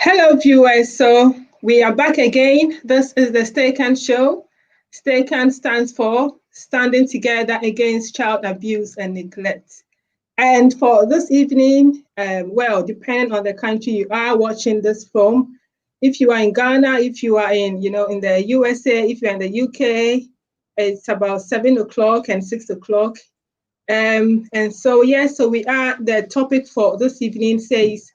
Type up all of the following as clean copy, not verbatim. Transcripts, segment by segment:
Hello, viewers. So we are back again. This is the STAYCAN show. STAYCAN stands for Standing Together Against Child Abuse and Neglect. And for this evening, well, depending on the country you are watching this from, if you are in Ghana, if you are in the USA, if you're in the UK, it's about 7 o'clock and 6 o'clock. And so the topic for this evening says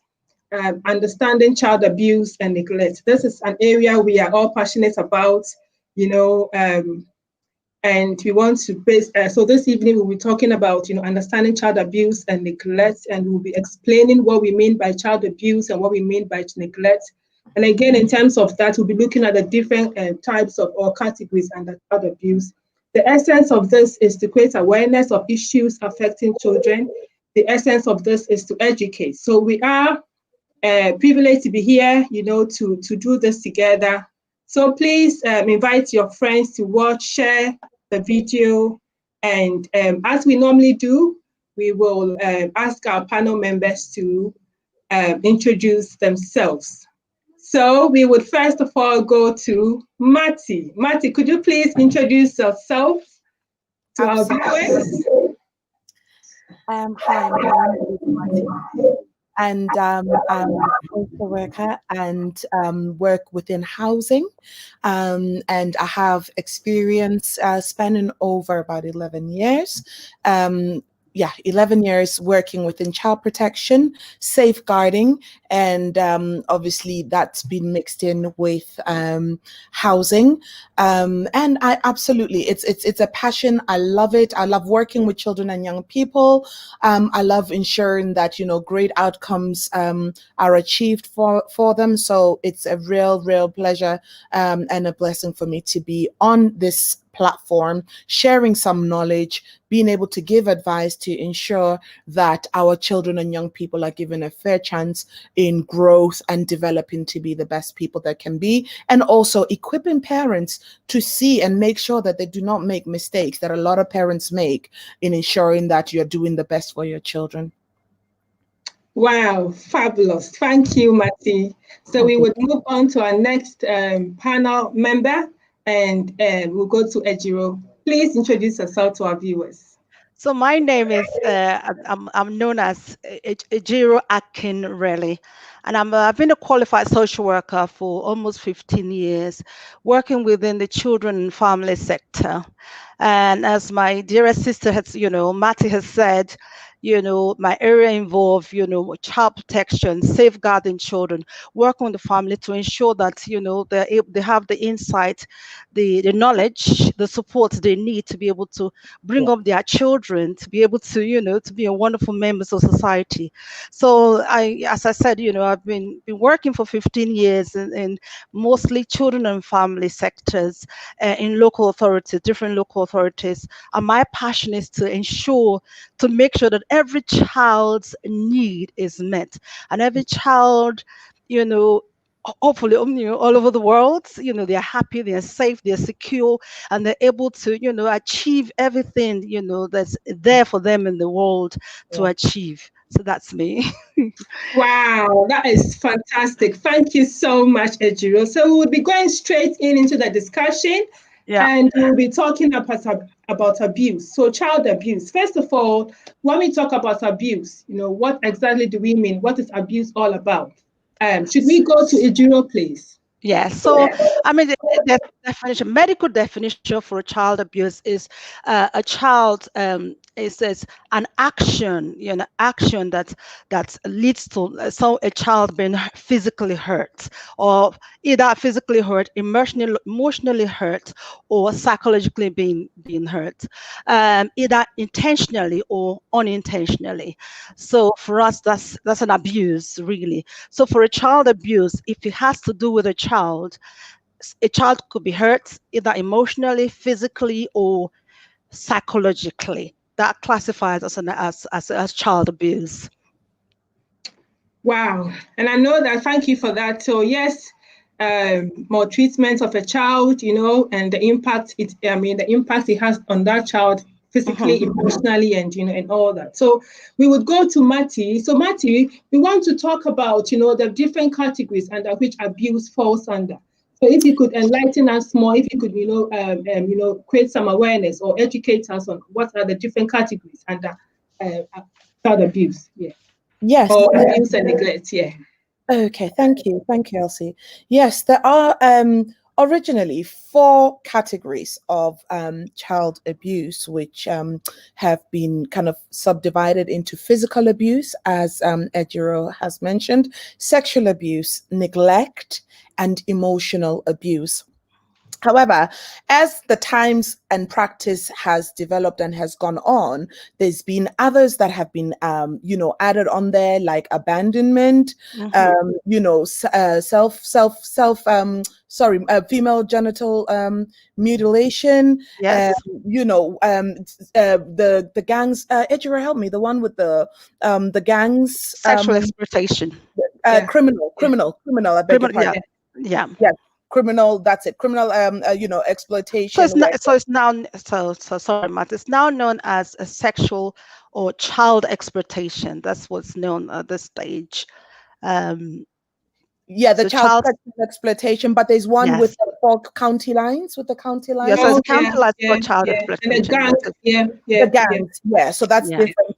understanding child abuse and neglect. This is an area we are all passionate about, and we want to base. So this evening we'll be talking about, understanding child abuse and neglect, and we'll be explaining what we mean by child abuse and what we mean by neglect. And again, in terms of that, we'll be looking at the different types of or categories under child abuse. The essence of this is to create awareness of issues affecting children. The essence of this is to educate. So we are privileged to be here, to do this together. So please invite your friends to watch, share the video, and as we normally do, we will ask our panel members to introduce themselves. So we would first of all go to Mati. Mati, could you please introduce yourself to our viewers? Hi, my name is Mati. And I'm a social worker and work within housing. And I have experience spanning over about 11 years. 11 years working within child protection, safeguarding, and obviously that's been mixed in with housing. And I absolutely, it's a passion. I love it. I love working with children and young people. I love ensuring that, great outcomes are achieved for them. So it's a real pleasure and a blessing for me to be on this platform, sharing some knowledge, being able to give advice to ensure that our children and young people are given a fair chance in growth and developing to be the best people that can be, and also equipping parents to see and make sure that they do not make mistakes that a lot of parents make in ensuring that you're doing the best for your children. Wow, fabulous. Thank you, Mati. So we would move on to our next panel member, and we'll go to Ejiro. Please introduce yourself to our viewers. So my name is, I'm known as Ejiro Akinrele, and I've been a qualified social worker for almost 15 years, working within the children and family sector. And as my dearest sister has, Mati has said, my area involve, child protection, safeguarding children, working with the family to ensure that, they have the insight, the knowledge, the support they need to be able to bring up their children, to be able to, to be a wonderful members of society. So as I said, I've been working for 15 years in mostly children and family sectors in local authorities, different local authorities. And my passion is to make sure that every child's need is met, and every child, hopefully, all over the world, they're happy, they're safe, they're secure, and they're able to, achieve everything, that's there for them in the world to achieve. So that's me. Wow, that is fantastic. Thank you so much, Ejiro. So we will be going straight into the discussion. Yeah. And we'll be talking about abuse. So child abuse. First of all, when we talk about abuse, what exactly do we mean? What is abuse all about? Should we go to Ejiro, please? Yeah, so I mean, the definition, medical definition for a child abuse is a child. It says an action, action that leads to a child being physically hurt, or either physically hurt, emotionally hurt, or psychologically being hurt, either intentionally or unintentionally. So for us, that's an abuse, really. So for a child abuse, if it has to do with a child could be hurt either emotionally, physically, or psychologically. That classifies as child abuse. Wow, and I know that. Thank you for that. So yes, maltreatment of a child, and the impact it has on that child physically, emotionally, and and all that. So we would go to Matty. So Matty, we want to talk about the different categories under which abuse falls under. So if you could enlighten us more, if you could create some awareness or educate us on what are the different categories under child abuse, Yes. or abuse and neglect, Okay, thank you, Elsie. Yes, there are originally 4 categories of child abuse, which have been kind of subdivided into physical abuse, as Ejiro has mentioned, sexual abuse, neglect, and emotional abuse. However, as the times and practice has developed and has gone on, there's been others that have been, added on there, like abandonment, female genital mutilation. Yes. The gangs. Ejiro, help me. The one with the gangs. Sexual exploitation. Criminal. I beg your pardon. Yeah. Criminal, that's it. Criminal, exploitation. So it's now sorry, Matt. It's now known as a sexual or child exploitation. That's what's known at this stage. The child sexual exploitation, but there's one with the 4 county lines, with the county lines. Yes, there's county lines for child exploitation. The gangs, so that's different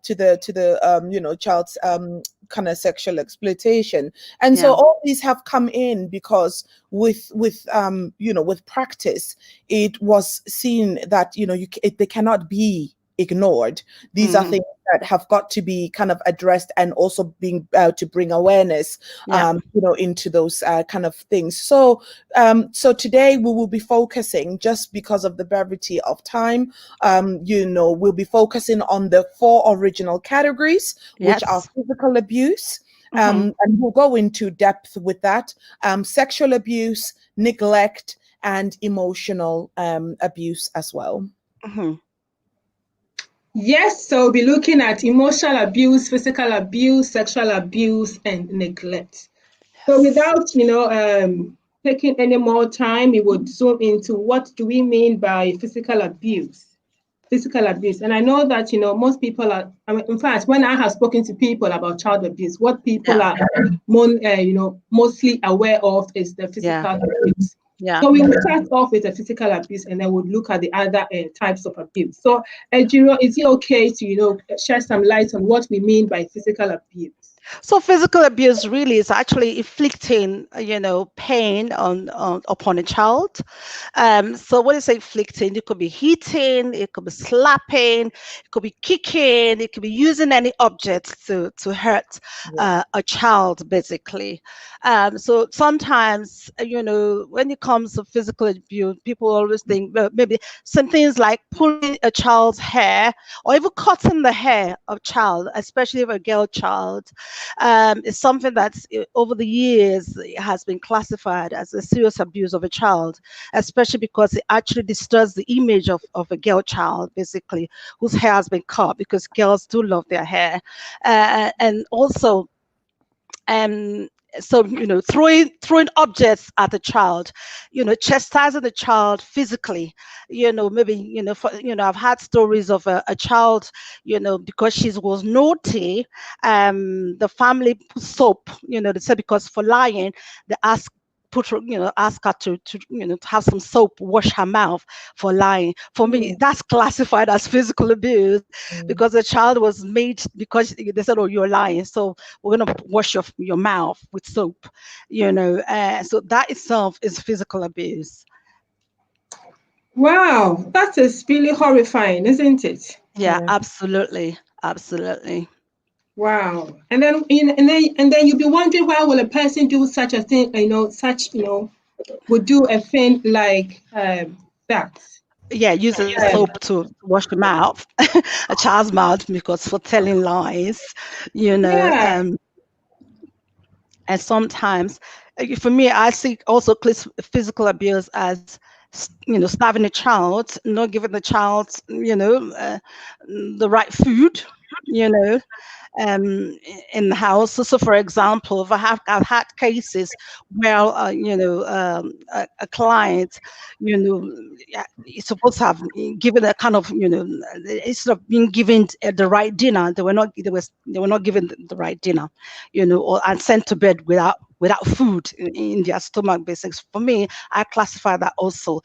to the child's kind of sexual exploitation. And so all these have come in because with practice, it was seen that they cannot be ignored. These are things that have got to be kind of addressed, and also being to bring awareness into those kind of things. So today we will be focusing, just because of the brevity of time, we'll be focusing on the 4 original categories, which are physical abuse, and we'll go into depth with that, sexual abuse, neglect, and emotional abuse as well. Yes, so we'll be looking at emotional abuse, physical abuse, sexual abuse, and neglect. So without, taking any more time, we would zoom into what do we mean by physical abuse. And I know that, most people are, in fact, when I have spoken to people about child abuse, what people are mostly aware of is the physical abuse. So we will start off with the physical abuse, and then we'll look at the other types of abuse. So, Ejiro, is it okay to, shed some light on what we mean by physical abuse? So physical abuse really is actually inflicting, pain upon a child. So when you say inflicting, it could be hitting, it could be slapping, it could be kicking, it could be using any object to hurt a child, basically. So sometimes, when it comes to physical abuse, people always think, well, maybe some things like pulling a child's hair, or even cutting the hair of a child, especially if a girl child. Is something that's over the years has been classified as a serious abuse of a child, especially because it actually disturbs the image of a girl child, basically, whose hair has been cut, because girls do love their hair. And also, so throwing objects at the child, chastising the child physically, maybe I've had stories of a child, because she was naughty, the family put soap, they said, because for lying they ask her to have some soap, wash her mouth for lying. For me, that's classified as physical abuse, because the child was made, because they said, oh, you're lying, so we're going to wash your mouth with soap, so that itself is physical abuse. Wow, that is really horrifying, isn't it? Yeah, absolutely. Wow. And then you'll be wondering, why will a person do such a thing, would do a thing like that? Yeah, using soap to wash the mouth, a child's mouth, because for telling lies, and sometimes, for me, I see also physical abuse as, starving a child, not giving the child, the right food, in the house. So for example, if I've had cases where a client, is supposed to have given a kind of, instead of being given the right dinner, they were not given the right dinner, or and sent to bed without food in their stomach. Basics for me, I classify that also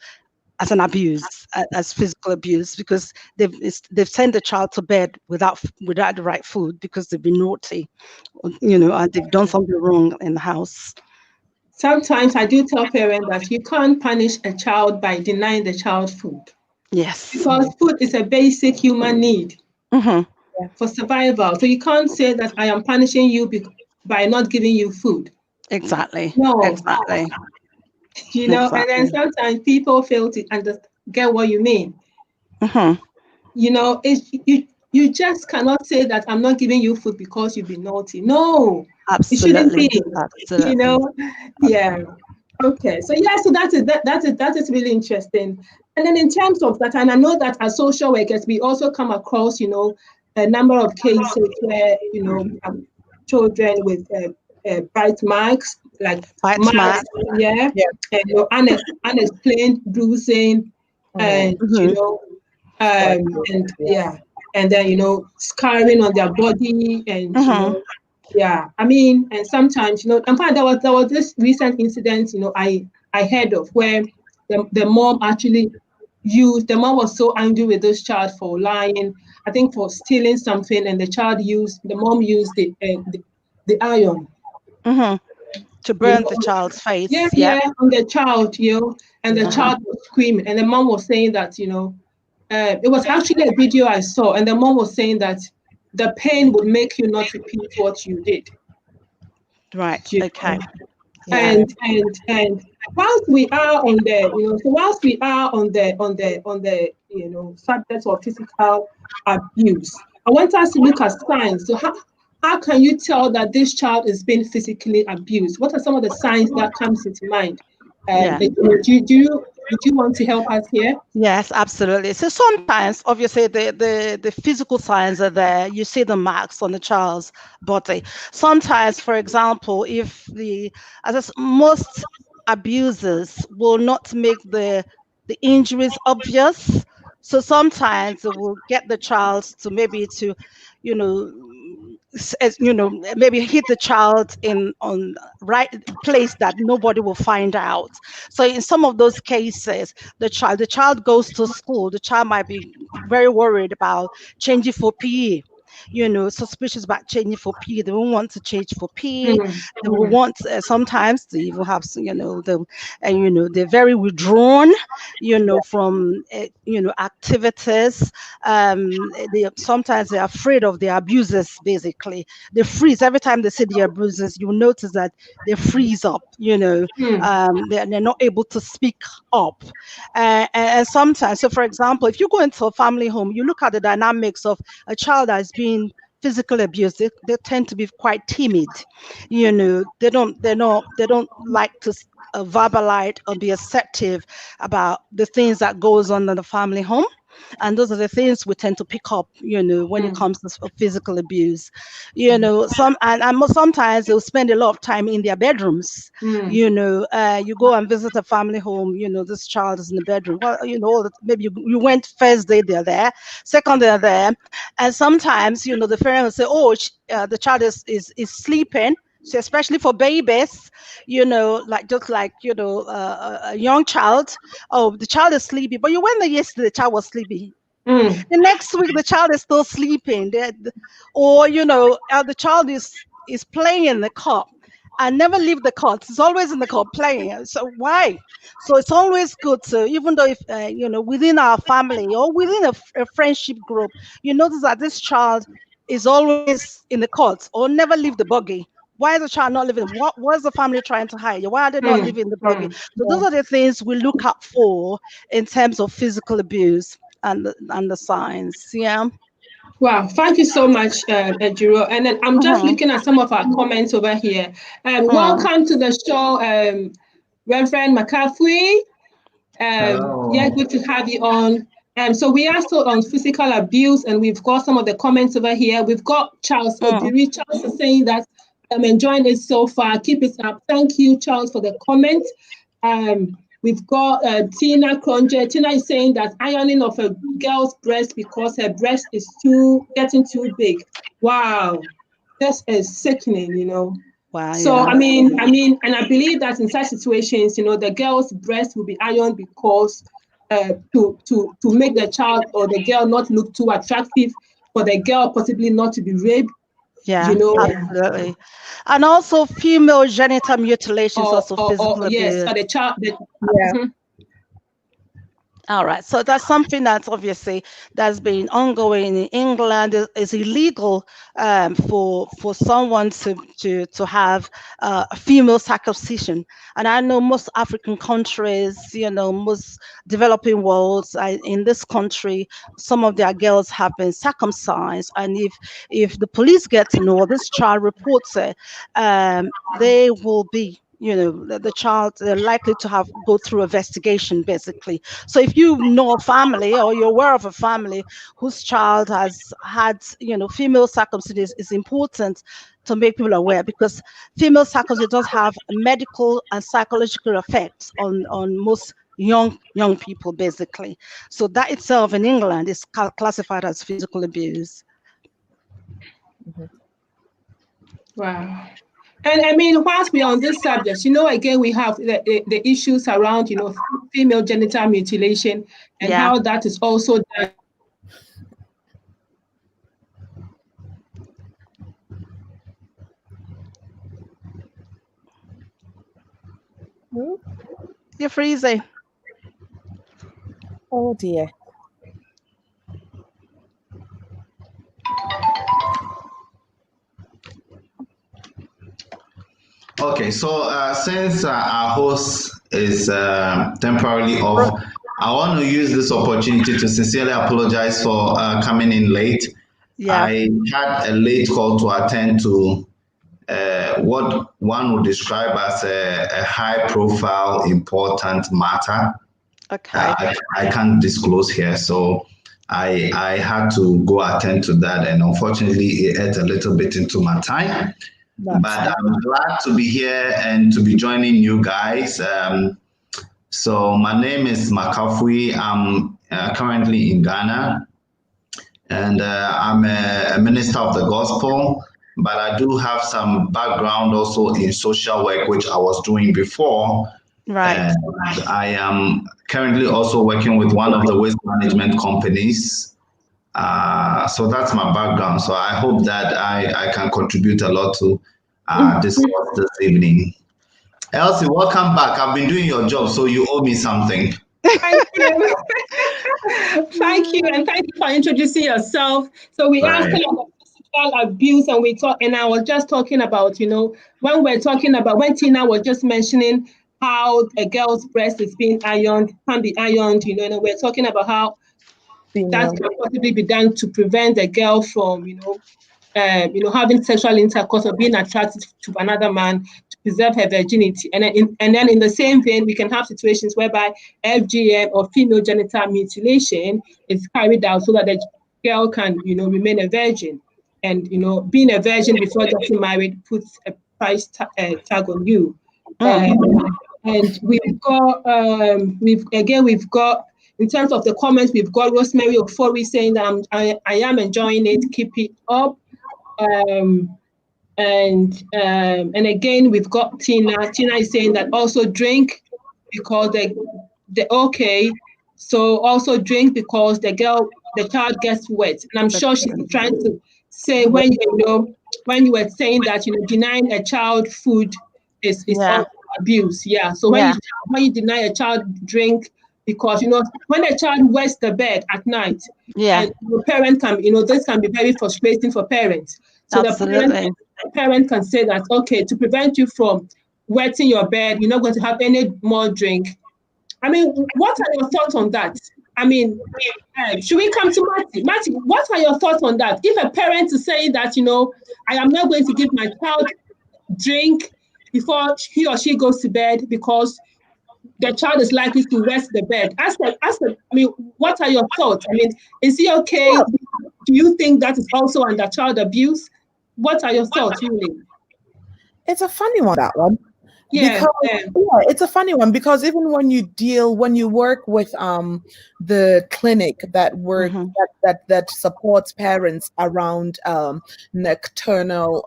as an abuse, as physical abuse, because they've sent the child to bed without the right food because they've been naughty, and they've done something wrong in the house. Sometimes I do tell parents that you can't punish a child by denying the child food. Yes. Because food is a basic human need for survival. So you can't say that I am punishing you by not giving you food. Exactly. No. Exactly. And then sometimes people fail to get what you mean. You just cannot say that I'm not giving you food because you've been naughty. No, absolutely. It shouldn't be. Yeah. Okay. So that is really interesting. And then in terms of that, and I know that as social workers, we also come across, a number of cases where, children with bite marks, like marks, and unexplained bruising, and and then scarring on their body, and I mean, and sometimes in fact there was this recent incident I heard of where the mom actually the mom was so angry with this child for lying, I think for stealing something, and the mom used the iron to burn the child's face. On the child, and the child was screaming, and the mom was saying that it was actually a video I saw, and the mom was saying that the pain would make you not repeat what you did. Right. Okay. And whilst we are on the subject of physical abuse, I want us to look at signs. So how can you tell that this child is being physically abused? What are some of the signs that comes into mind? Would you want to help us here? Yes, absolutely. So sometimes, obviously, the physical signs are there. You see the marks on the child's body. Sometimes, for example, if most abusers will not make the injuries obvious. So sometimes it will get the child to maybe maybe hit the child on right place that nobody will find out. So in some of those cases, the child goes to school. The child might be very worried about changing for PE. Suspicious about changing for PE. They won't want to change for PE. They will want sometimes they even have they're very withdrawn, from activities. Sometimes they're afraid of their abusers. Basically, they freeze every time they see the abusers. You notice that they freeze up. They're not able to speak up, and sometimes. So, for example, if you go into a family home, you look at the dynamics of a child that is being physically abused. They tend to be quite timid. They don't like to verbalize or be assertive about the things that goes on in the family home. And those are the things we tend to pick up, when it comes to physical abuse. Sometimes they'll spend a lot of time in their bedrooms. You go and visit a family home, this child is in the bedroom. Well, maybe you went first day they're there, second they're there. And sometimes, the parent will say, oh, the child is sleeping. So especially for babies, a young child, oh, the child is sleepy. But you went there yesterday, the child was sleepy. The next week, the child is still sleeping. Or, the child is playing in the cot. I never leave the cot. It's always in the cot playing. So why? So it's always good to, even though if, within our family or within a friendship group, you notice that this child is always in the cot or never leave the buggy. Why is the child not living? What's the family trying to hide? Why are they not living in the buggy? So those are the things we look out for in terms of physical abuse and the signs. Yeah. Wow, thank you so much, Ejiro. And then I'm just looking at some of our comments over here. Welcome to the show, Reverend McCaffrey. Yeah, good to have you on. So we are still on physical abuse, and we've got some of the comments over here. We've got Charles Odiri. Charles is saying that I'm enjoying it so far. Keep it up. Thank you, Charles, for the comment. We've got Tina Cronje. Tina is saying that ironing of a girl's breast because her breast is getting too big. Wow, this is sickening, you know. Wow. So yeah. I mean, and I believe that in such situations, you know, the girl's breast will be ironed because to make the child or the girl not look too attractive, for the girl possibly not to be raped. Yeah, you know, absolutely. And also female genital mutilation is also physical yes, abuse. for the child. Yeah. All right, so that's something that's obviously that's been ongoing in England. It's illegal for someone to have a female circumcision, and I know most African countries, you know, most developing worlds. In this country, some of their girls have been circumcised, and if the police get to know, or this child reports it, they will be, you know, the child, they're likely to have go through investigation basically. So if you know a family or you're aware of a family whose child has had, you know, female circumcision, is important to make people aware, because female circumcision does have medical and psychological effects on most young people basically. So that itself in England is classified as physical abuse. Wow. And I mean, whilst we're on this subject, you know, again, we have the issues around, you know, female genital mutilation and how that is also done. You're freezing. Oh dear. Okay, so since our host is temporarily off, I want to use this opportunity to sincerely apologize for coming in late. Yeah. I had a late call to attend to what one would describe as a high-profile, important matter. Okay. I can't disclose here, so I had to go attend to that, and unfortunately, it ate a little bit into my time. But I'm glad to be here and to be joining you guys. So my name is Makafui. I'm currently in Ghana, and I'm a minister of the gospel, but I do have some background also in social work, which I was doing before. Right. And I am currently also working with one of the waste management companies. So that's my background. So I hope that I can contribute a lot to this evening. Elsie, welcome back. I've been doing your job, so you owe me something. Thank you. Thank you, and thank you for introducing yourself. So we are still on the physical abuse, and I was just talking about, you know, when Tina was just mentioning how a girl's breast is being ironed, can be ironed, you know, and we're talking about how that can possibly be done to prevent a girl from, having sexual intercourse or being attracted to another man, to preserve her virginity. And then in the same vein, we can have situations whereby FGM or female genital mutilation is carried out so that the girl can, you know, remain a virgin. And, you know, being a virgin before getting married puts a price tag on you. And we've got, in terms of the comments, we've got Rosemary Ofori saying that I am enjoying it, keep it up. And again, we've got Tina. Tina is saying that also drink because so also drink because the child gets wet. And I'm sure she's trying to say when you were saying that, you know, denying a child food is also abuse. Yeah. So when you deny a child drink, because, you know, when a child wets the bed at night, and the parent can, you know, this can be very frustrating for parents. So the parent can say that, okay, to prevent you from wetting your bed, you're not going to have any more drink. I mean, what are your thoughts on that? I mean, should we come to Matty? Matty, what are your thoughts on that? If a parent is saying that, you know, I am not going to give my child drink before he or she goes to bed because the child is likely to wet the bed. I mean, what are your thoughts? I mean, is he okay? Well, Do you think that is also under child abuse? What are your thoughts, really? it's a funny one, that one. Yeah, Because it's a funny one, because even when you work with the clinic that that supports parents around nocturnal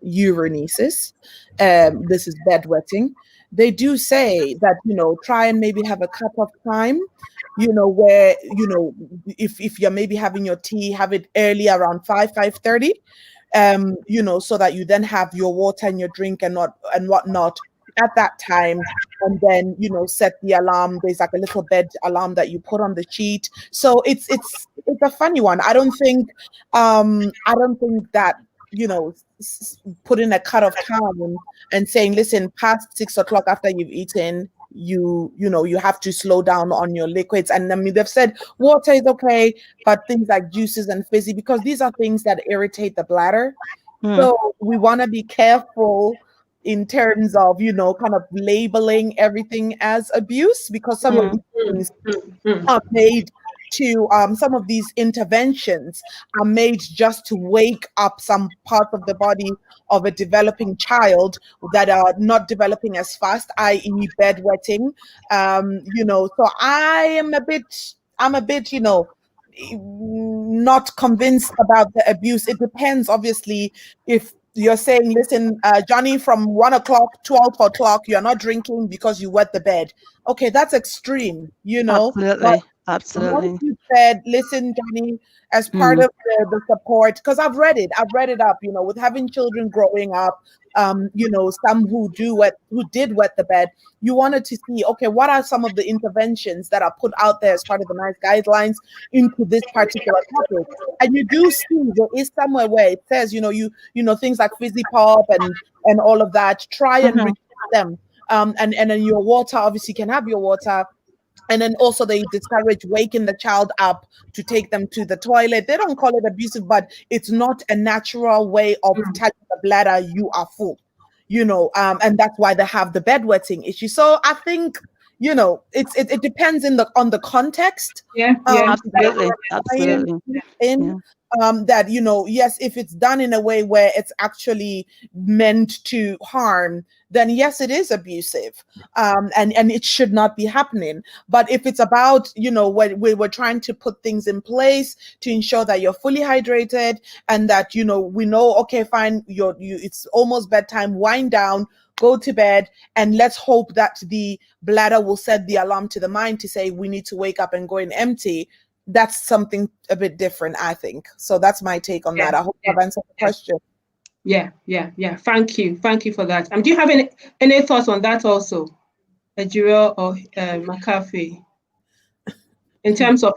urenesis, this is bedwetting, they do say that, try and maybe have a cutoff time, where, if you're maybe having your tea, have it early around 5:30, so that you then have your water and your drink and whatnot at that time, and then set the alarm. There's like a little bed alarm that you put on the sheet. So it's a funny one. I don't think that putting a cut of time and saying, listen, past 6 o'clock after you've eaten, you have to slow down on your liquids. And I mean, they've said water is okay, but things like juices and fizzy, because these are things that irritate the bladder. So we want to be careful in terms of, kind of labeling everything as abuse, because some of these things are made to some of these interventions are made just to wake up some parts of the body of a developing child that are not developing as fast, i.e. bedwetting. So I'm a bit, not convinced about the abuse. It depends, obviously, if you're saying, listen, Johnny, from 1 o'clock, 12 o'clock, you're not drinking because you wet the bed. Okay, that's extreme, Absolutely. But once you said, listen, Johnny, as part of the support, because I've read it up, with having children growing up, some who did wet the bed, you wanted to see, okay, what are some of the interventions that are put out there as part of the NICE guidelines into this particular topic? And you do see there is somewhere where it says, things like fizzy pop and all of that, try and reduce them. And then your water, obviously, can have your water. And then also they discourage waking the child up to take them to the toilet. They don't call it abusive, but it's not a natural way of telling the bladder you are full, and that's why they have the bedwetting issue. So I think, it depends on the context. Absolutely. That, yes, if it's done in a way where it's actually meant to harm, then yes, it is abusive, and it should not be happening. But if it's about, when we're trying to put things in place to ensure that you're fully hydrated and that, we know, okay, fine, it's almost bedtime, wind down, go to bed, and let's hope that the bladder will set the alarm to the mind to say we need to wake up and go and empty. That's something a bit different, I think. So that's my take on that. I hope I've answered the question. Yeah. Thank you for that. Do you have any thoughts on that also, Ejiro or McCarthy, in terms of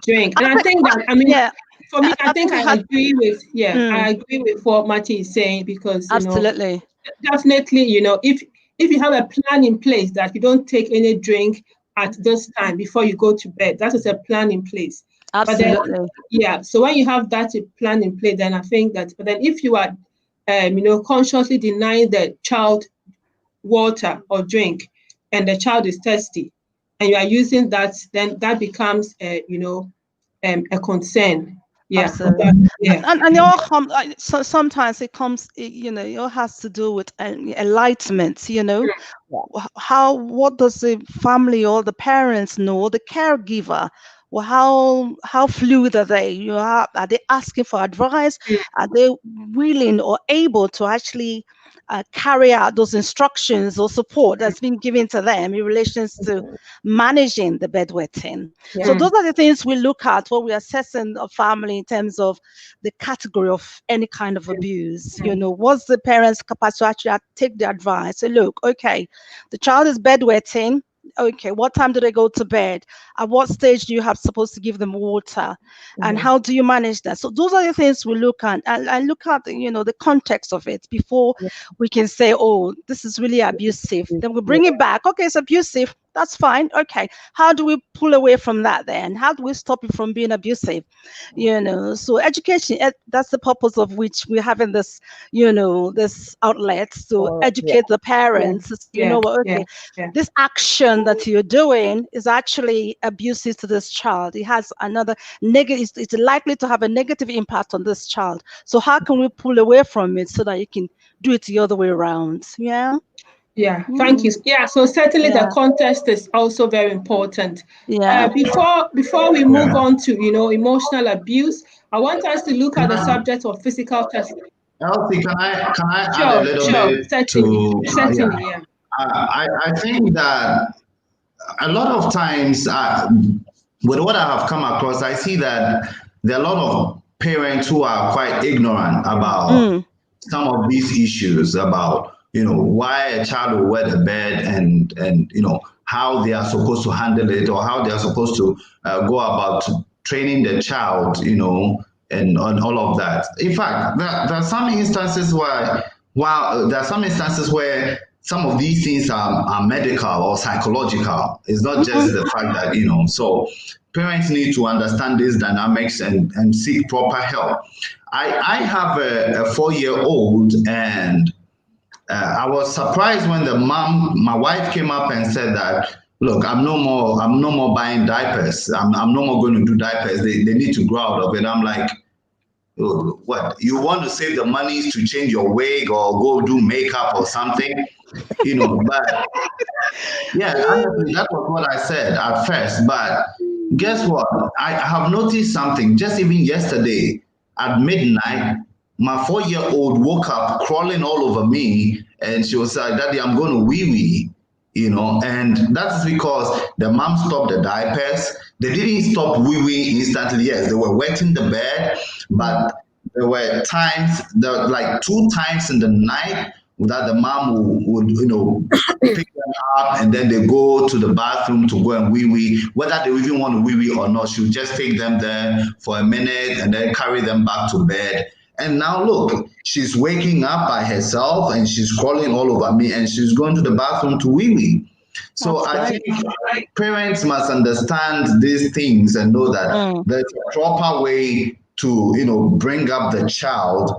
drink? And I think that for me, I think I agree with I agree with what Marty is saying, because absolutely, definitely, if you have a plan in place that you don't take any drink at this time before you go to bed, that is a plan in place. Absolutely. But then, so when you have that plan in place, then I think that. But then if you are consciously denying the child water or drink, and the child is thirsty, and you are using that, then that becomes a concern. Absolutely. And it all comes. So sometimes it comes. It all has to do with enlightenment. What does the family or the parents know, or the caregiver? Well, how fluid are they? Are they asking for advice? Are they willing or able to actually carry out those instructions or support that's been given to them in relation to managing the bedwetting? So those are the things we look at when we're assessing a family in terms of the category of any kind of abuse. What's the parent's capacity to actually take the advice? Say, look, okay, the child is bedwetting. Okay, what time do they go to bed? At what stage do you have supposed to give them water? And how do you manage that? So those are the things we look at, and look at the context of it before we can say, oh, this is really abusive. Then we bring it back. Okay, it's abusive. that's fine. Okay, how do we pull away from that then? How do we stop it from being abusive? So education, that's the purpose of which we're having this, this outlet to educate the parents. Okay, this action that you're doing is actually abusive to this child. It has another negative, it's likely to have a negative impact on this child. So how can we pull away from it so that you can do it the other way around? Yeah, thank you. Yeah, so certainly the context is also very important. Yeah. Before we move on to emotional abuse, I want us to look at the subject of physical testing. Elsie, can I add a little bit certainly, to? I think that a lot of times, with what I have come across, I see that there are a lot of parents who are quite ignorant about some of these issues about why a child will wet the bed and how they are supposed to handle it, or how they are supposed to go about training the child, and on all of that. In fact, there are some instances where some of these things are medical or psychological. It's not just the fact that so parents need to understand these dynamics and seek proper help. I have a 4-year-old, and I was surprised when my wife came up and said that, look, I'm no more buying diapers. I'm no more going to do diapers. They need to grow out of it. I'm like, what? You want to save the money to change your wig or go do makeup or something? But yeah, honestly, that was what I said at first. But guess what? I have noticed something. Just even yesterday at midnight, my 4-year-old woke up crawling all over me, and she was like, Daddy, I'm going to wee-wee, and that's because the mom stopped the diapers. They didn't stop wee-wee instantly. Yes, they were wetting the bed, but there were times, like 2 times in the night that the mom would pick them up, and then they go to the bathroom to go and wee-wee. Whether they even want to wee-wee or not, she would just take them there for a minute and then carry them back to bed. And now look, she's waking up by herself and she's crawling all over me and she's going to the bathroom to wee-wee. So I think parents must understand these things and know that there's a proper way to bring up the child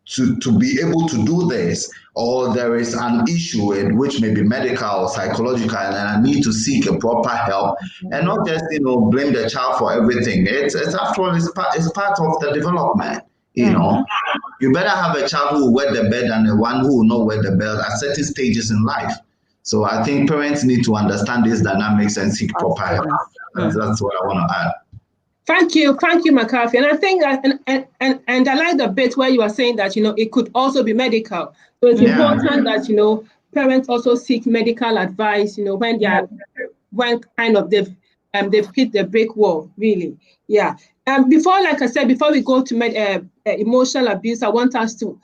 to be able to do this, or there is an issue in which may be medical or psychological, and I need to seek a proper help, and not just blame the child for everything. It's after all, it's part of the development. You better have a child who will wet the bed than the one who will not wet the bed at certain stages in life. So I think parents need to understand these dynamics and seek proper help. That's what I want to add. Thank you, McCarthy. And I think that, and I like the bit where you are saying that it could also be medical. So it's important that parents also seek medical advice. When they've hit the brick wall, really. Yeah. Before we go to emotional abuse, I want us to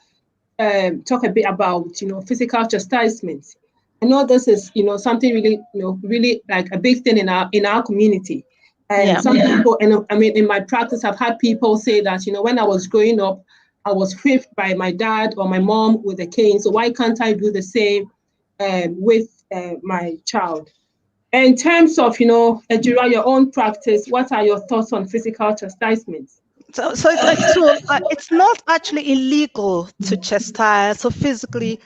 talk a bit about physical chastisement. I know this is something really really like a big thing in our community. And some people, and I mean, in my practice, I've had people say that, when I was growing up, I was whipped by my dad or my mom with a cane. So why can't I do the same with my child? In terms of, Ejiro, your own practice, what are your thoughts on physical chastisement? So it's not actually illegal to chastise, so physically,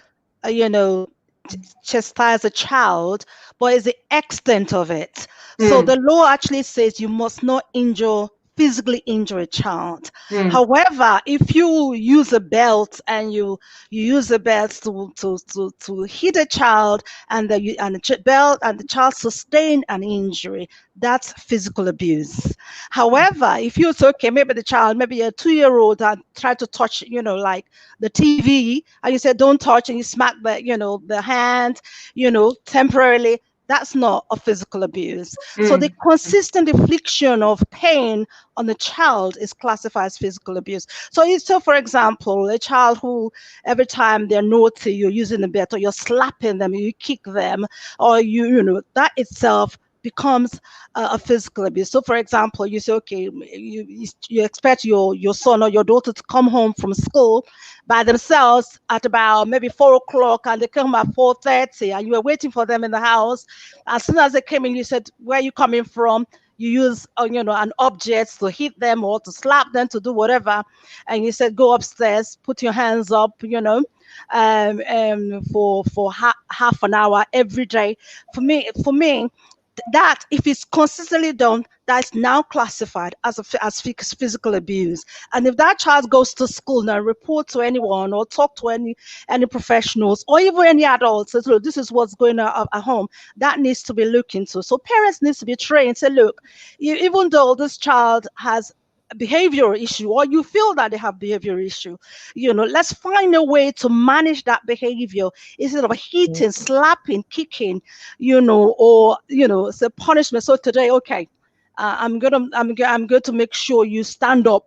chastise a child, but it's the extent of it. So the law actually says you must not physically injure a child. However, if you use a belt and you use the belt to hit a child, and the child sustain an injury, that's physical abuse. However, if you say, okay, maybe a 2-year-old that tried to touch, like the TV, and you said don't touch, and you smack the hand, temporarily, that's not a physical abuse. So the consistent infliction of pain on the child is classified as physical abuse. So for example, a child who every time they're naughty, you're using the belt, or you're slapping them, you kick them, or that itself becomes a physical abuse. So, for example, you say, okay, you expect your son or your daughter to come home from school by themselves at about maybe 4 o'clock, and they come at 4:30, and you were waiting for them in the house. As soon as they came in, you said, "Where are you coming from?" You use, an object to hit them or to slap them, to do whatever, and you said, "Go upstairs, put your hands up," for half an hour every day. For me, that if it's consistently done, that's now classified as physical abuse. And if that child goes to school now, report to anyone or talk to any professionals or even any adults, says, "Look, this is what's going on at home," that needs to be looked into. So parents need to be trained. Say, "Look, even though this child has a behavioral issue, or you feel that they have behavioral issue, let's find a way to manage that behavior instead of hitting, slapping, kicking, or it's a punishment. So today, okay, I'm going to make sure you stand up,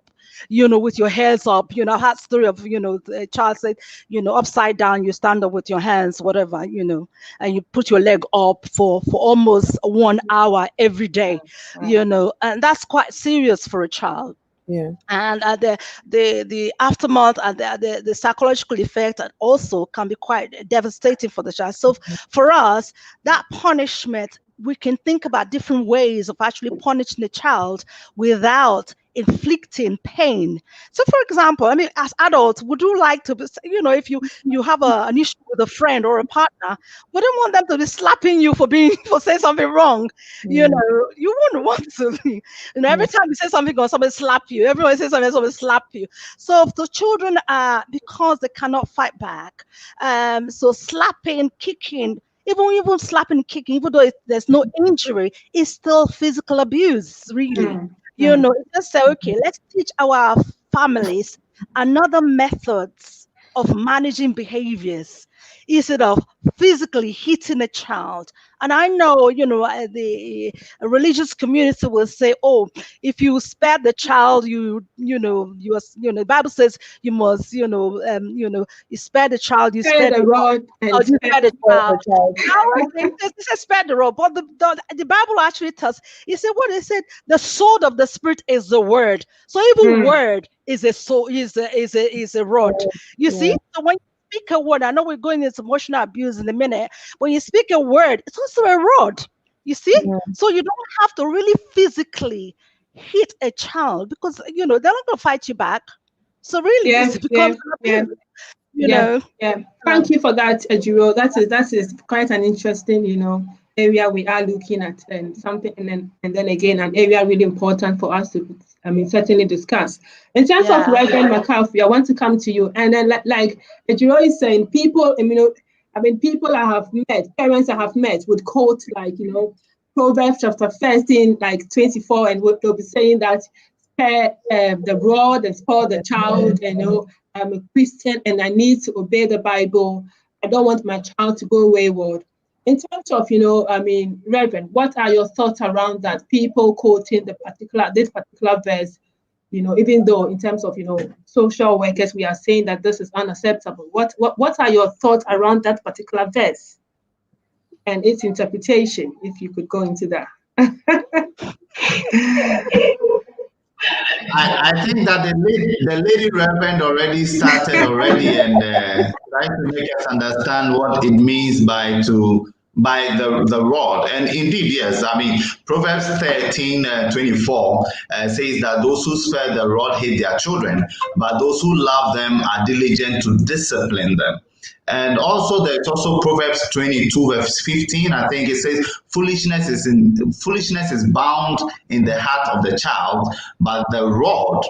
with your hands up." I had story of, the child said, upside down, you stand up with your hands, whatever, and you put your leg up for almost 1 hour every day, and that's quite serious for a child. Yeah. And the aftermath and the psychological effect also can be quite devastating for the child. So for us, that punishment, we can think about different ways of actually punishing the child without inflicting pain. So for example, I mean, as adults, would you like to, if you have an issue with a friend or a partner, wouldn't want them to be slapping you for saying something wrong. You wouldn't want to be, every time you say something or somebody slap you, everyone says somebody slap you. So the children because they cannot fight back, so slapping, kicking, even slapping, kicking, even though there's no injury, is still physical abuse, really. Just say, okay, let's teach our families another methods of managing behaviors instead of physically hitting a child. And I know, the religious community will say, "Oh, if you spare the child, the Bible says you must, you spare the child, you spare the rod, and you spare the child." It says spare the rod, but the Bible actually tells. It said what it said. The sword of the Spirit is the word. So even word is a sword, is a rod. You see, so when speak a word, I know we're going into emotional abuse in a minute. When you speak a word, it's also a rod. You see? So you don't have to really physically hit a child because they're not going to fight you back. So really, this becomes an abuse. Thank you for that, Ejiro. That is quite an interesting, area we are looking at, and something, and then again, an area really important for us to, certainly discuss. In terms of Reverend McCarthy, I want to come to you, and then like Ejiro is saying, people, people I have met, parents I have met would quote Proverbs chapter 13, 24, and they'll be saying that spare the rod and spoil the child. I'm a Christian and I need to obey the Bible. I don't want my child to go wayward. In terms of, Reverend, what are your thoughts around that? People quoting this particular verse, even though in terms of, social workers, we are saying that this is unacceptable. What are your thoughts around that particular verse and its interpretation, if you could go into that? I think that the lady Reverend already started and trying to make us understand what it means by the rod. And indeed, yes, Proverbs 13:24 says that those who spare the rod hate their children, but those who love them are diligent to discipline them. And also there's also Proverbs 22:15. I think it says foolishness is bound in the heart of the child, but the rod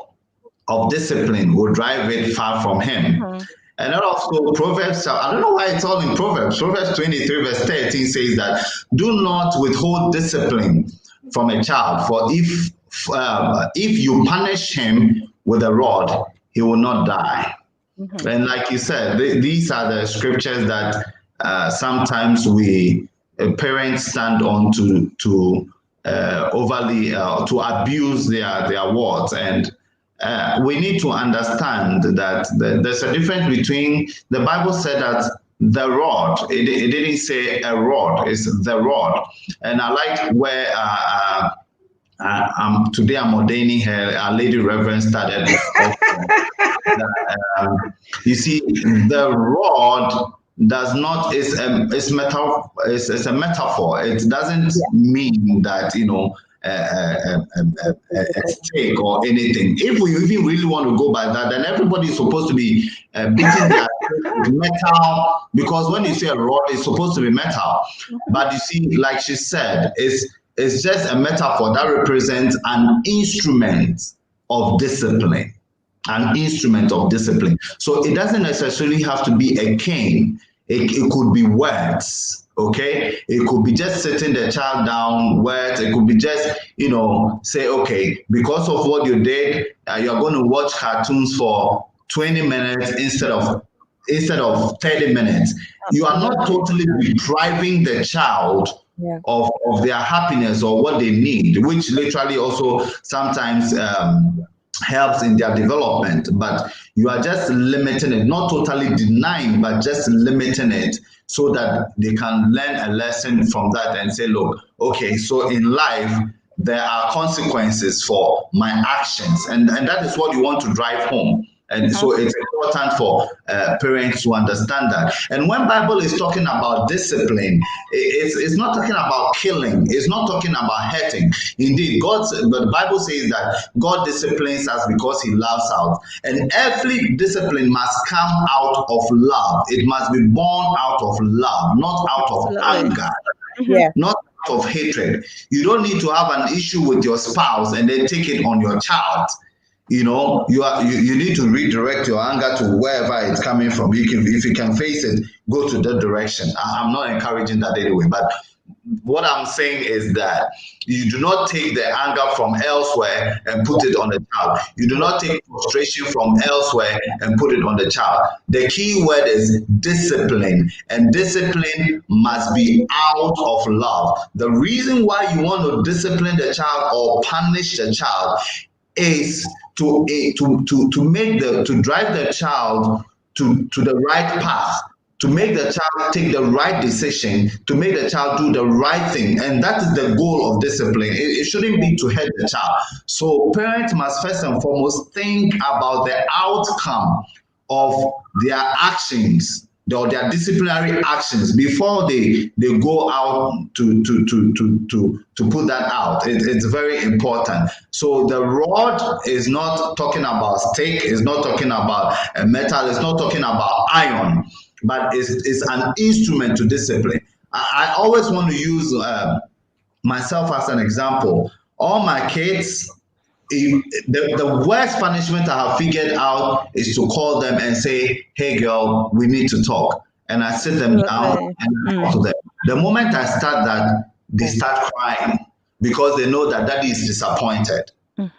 of discipline will drive it far from him. And then also Proverbs, I don't know why it's all in Proverbs. Proverbs 23:13 says that do not withhold discipline from a child, for if you punish him with a rod, he will not die. And like you said, these are the scriptures that sometimes we parents stand on to overly to abuse their words. And we need to understand that there's a difference between, the Bible said that the rod. It didn't say a rod. It's the rod. And I like where today I'm ordaining her. Our Lady Reverend started off. You see, the rod does not is a metaphor. It doesn't mean that a stake or anything. If we even really want to go by that, then everybody is supposed to be beating their metal, because when you say a rod, it's supposed to be metal. But you see, like she said, it's just a metaphor that represents an instrument of discipline. An instrument of discipline. So it doesn't necessarily have to be a cane. It could be words, okay? It could be just sitting the child down, words. It could be just, say, okay, because of what you did, you're going to watch cartoons for 20 minutes instead of 30 minutes. You are not totally depriving the child of their happiness or what they need, which literally also sometimes helps in their development, but you are just limiting it, not totally denying, but just limiting it so that they can learn a lesson from that and say, look, okay, so in life, there are consequences for my actions. And that is what you want to drive home. And so it's important for parents to understand that. And when Bible is talking about discipline, it's not talking about killing. It's not talking about hurting. Indeed, but the Bible says that God disciplines us because he loves us. And every discipline must come out of love. It must be born out of love, not out of anger. Not out of hatred. You don't need to have an issue with your spouse and then take it on your child. You need to redirect your anger to wherever it's coming from. If you can face it, go to that direction. I'm not encouraging that anyway, but what I'm saying is that you do not take the anger from elsewhere and put it on the child. You do not take frustration from elsewhere and put it on the child. The key word is discipline, and discipline must be out of love. The reason why you want to discipline the child or punish the child is to drive the child to the right path, to make the child take the right decision, to make the child do the right thing. And that is the goal of discipline. It shouldn't be to hurt the child. So parents must first and foremost think about the outcome of their actions, or their disciplinary actions, before they go out to put that out. It's very important. So the rod is not talking about stick, it's not talking about metal, it's not talking about iron, but it's an instrument to discipline. I always want to use myself as an example. All my kids, the worst punishment I have figured out is to call them and say, hey girl, we need to talk. And I sit them down and I talk to them. The moment I start that, they start crying because they know that daddy is disappointed. So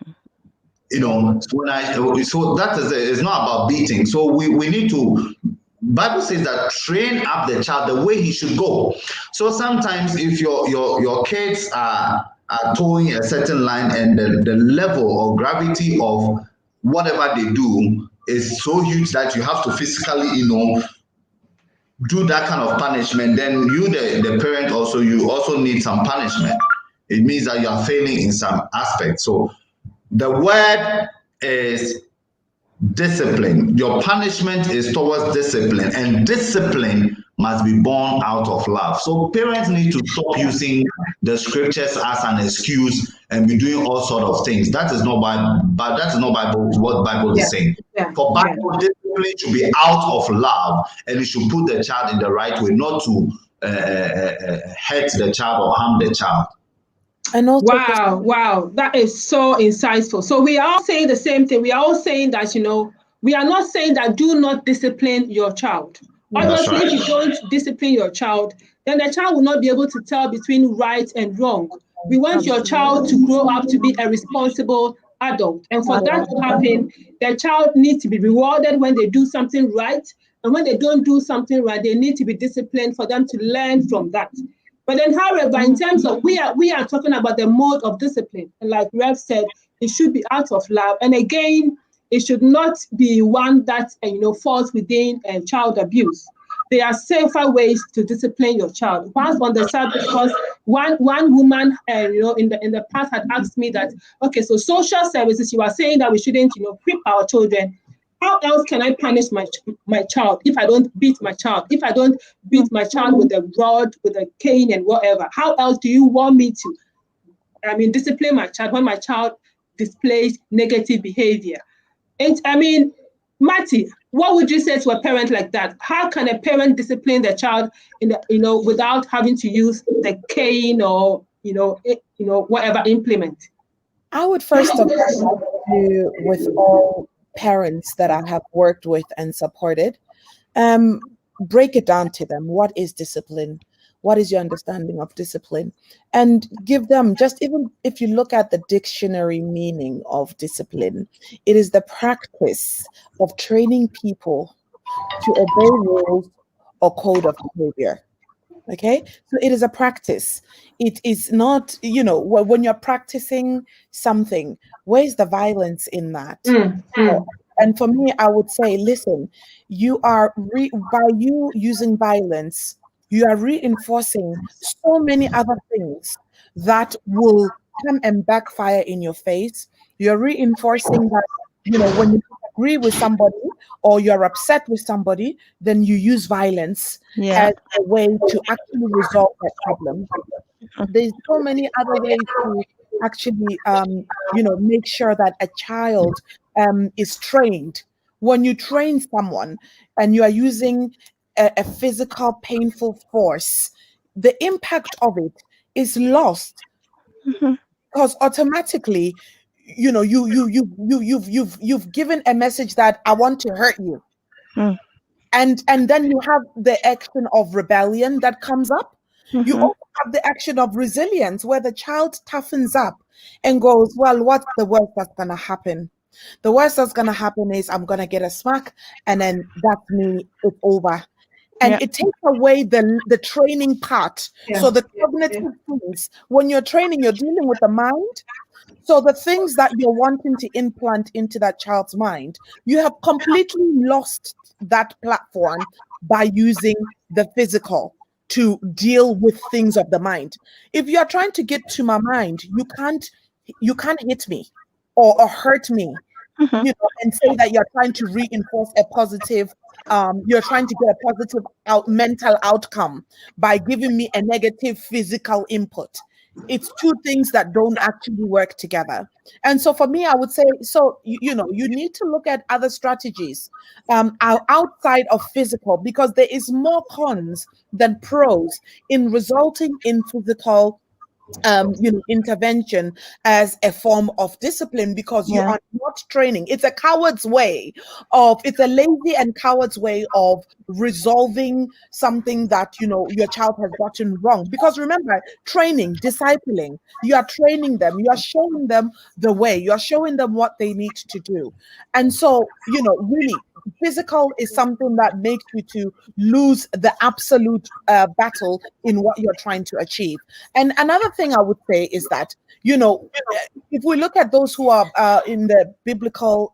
that is it's not about beating. So we need to, Bible says that train up the child the way he should go. So sometimes if your kids are towing a certain line and the level or gravity of whatever they do is so huge that you have to physically, do that kind of punishment, then you, the parent, you also need some punishment. It means that you are failing in some aspect. So the word is discipline. Your punishment is towards discipline, and discipline must be born out of love. So parents need to stop using the scriptures as an excuse and be doing all sort of things. That is not what Bible is saying. For Bible, discipline should be out of love, and it should put the child in the right way, not to hurt the child or harm the child. And also, wow, that is so insightful. So we are all saying the same thing. We are all saying that, we are not saying that do not discipline your child. Obviously, if you don't discipline your child, then the child will not be able to tell between right and wrong. We want your child to grow up to be a responsible adult. And for that to happen, the child needs to be rewarded when they do something right. And when they don't do something right, they need to be disciplined for them to learn from that. But then, however, in terms of, we are talking about the mode of discipline. And like Rev said, it should be out of love. And again, it should not be one that, falls within child abuse. there are safer ways to discipline your child. Whilst on the subject, because one woman, in the past had asked me that, okay, so social services, you are saying that we shouldn't, whip our children. How else can I punish my child if I don't beat my child? If I don't beat my child with a rod, with a cane, and whatever, how else do you want me to, discipline my child when my child displays negative behavior? And Matty, what would you say to a parent like that? How can a parent discipline their child without having to use the cane or whatever implement? I would first of all do with all parents that I have worked with and supported, break it down to them. What is discipline? What is your understanding of discipline? And give them, just even if you look at the dictionary meaning of discipline, it is the practice of training people to obey rules or code of behavior. Okay, so it is a practice. It is not, when you're practicing something, where's the violence in that? And for me, I would say, listen, you are by you using violence, you are reinforcing so many other things that will come and backfire in your face. You're reinforcing that, when you agree with somebody or you're upset with somebody, then you use violence as a way to actually resolve that problem. There's so many other ways to actually, make sure that a child is trained. When you train someone and you are using a physical, painful force, the impact of it is lost because automatically, you've given a message that I want to hurt you, and then you have the action of rebellion that comes up. You also have the action of resilience, where the child toughens up and goes, well, what's the worst that's going to happen? The worst that's going to happen is I'm going to get a smack, and then that's me, it's over. And it takes away the training part. So the cognitive things, when you're training, you're dealing with the mind. So the things that you're wanting to implant into that child's mind, you have completely lost that platform by using the physical to deal with things of the mind. If you're trying to get to my mind, you can't hit me or hurt me, and say that you're trying to reinforce a positive, you're trying to get a positive mental outcome by giving me a negative physical input. It's two things that don't actually work together. And so for me, I would say, you need to look at other strategies outside of physical, because there is more cons than pros in resulting in physical intervention as a form of discipline, because you are not training. It's it's a lazy and coward's way of resolving something that your child has gotten wrong. Because remember, training, discipling, you are training them, you are showing them the way, you are showing them what they need to do. And so really, physical is something that makes you to lose the absolute battle in what you're trying to achieve. And another thing I would say is that, if we look at those who are in the biblical,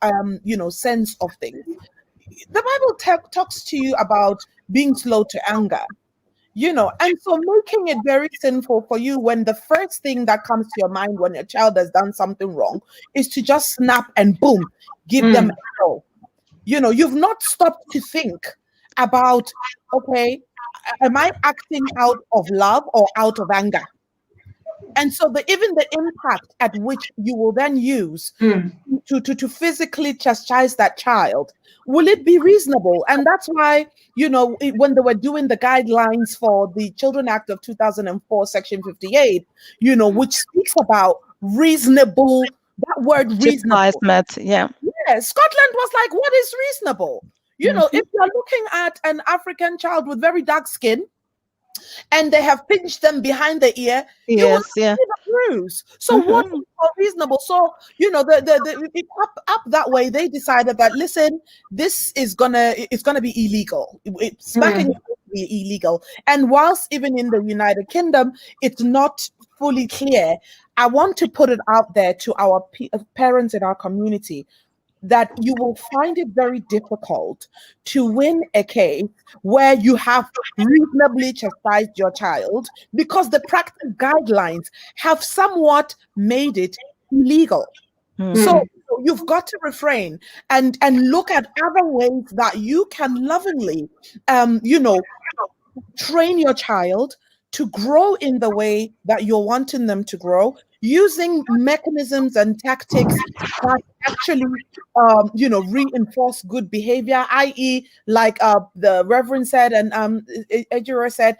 sense of things, the Bible talks to you about being slow to anger, and so making it very sinful for you when the first thing that comes to your mind when your child has done something wrong is to just snap and boom, give them a blow. You've not stopped to think about, okay, am I acting out of love or out of anger? And so even the impact at which you will then use to physically chastise that child, will it be reasonable? And that's why, when they were doing the guidelines for the Children Act of 2004, Section 58, which speaks about reasonable, that word reasonable. Yeah, Scotland was like, what is reasonable? If you're looking at an African child with very dark skin, and they have pinched them behind the ear, you will see the bruise. So what is reasonable? So, the up that way, they decided that, listen, this is it's gonna be illegal. Smacking is going to be illegal. And whilst even in the United Kingdom, it's not fully clear, I want to put it out there to our parents in our community. that you will find it very difficult to win a case where you have reasonably chastised your child, because the practice guidelines have somewhat made it illegal. So you've got to refrain and look at other ways that you can lovingly, train your child to grow in the way that you're wanting them to grow, using mechanisms and tactics that actually, reinforce good behavior, i.e., like the Reverend said and Ejiro said,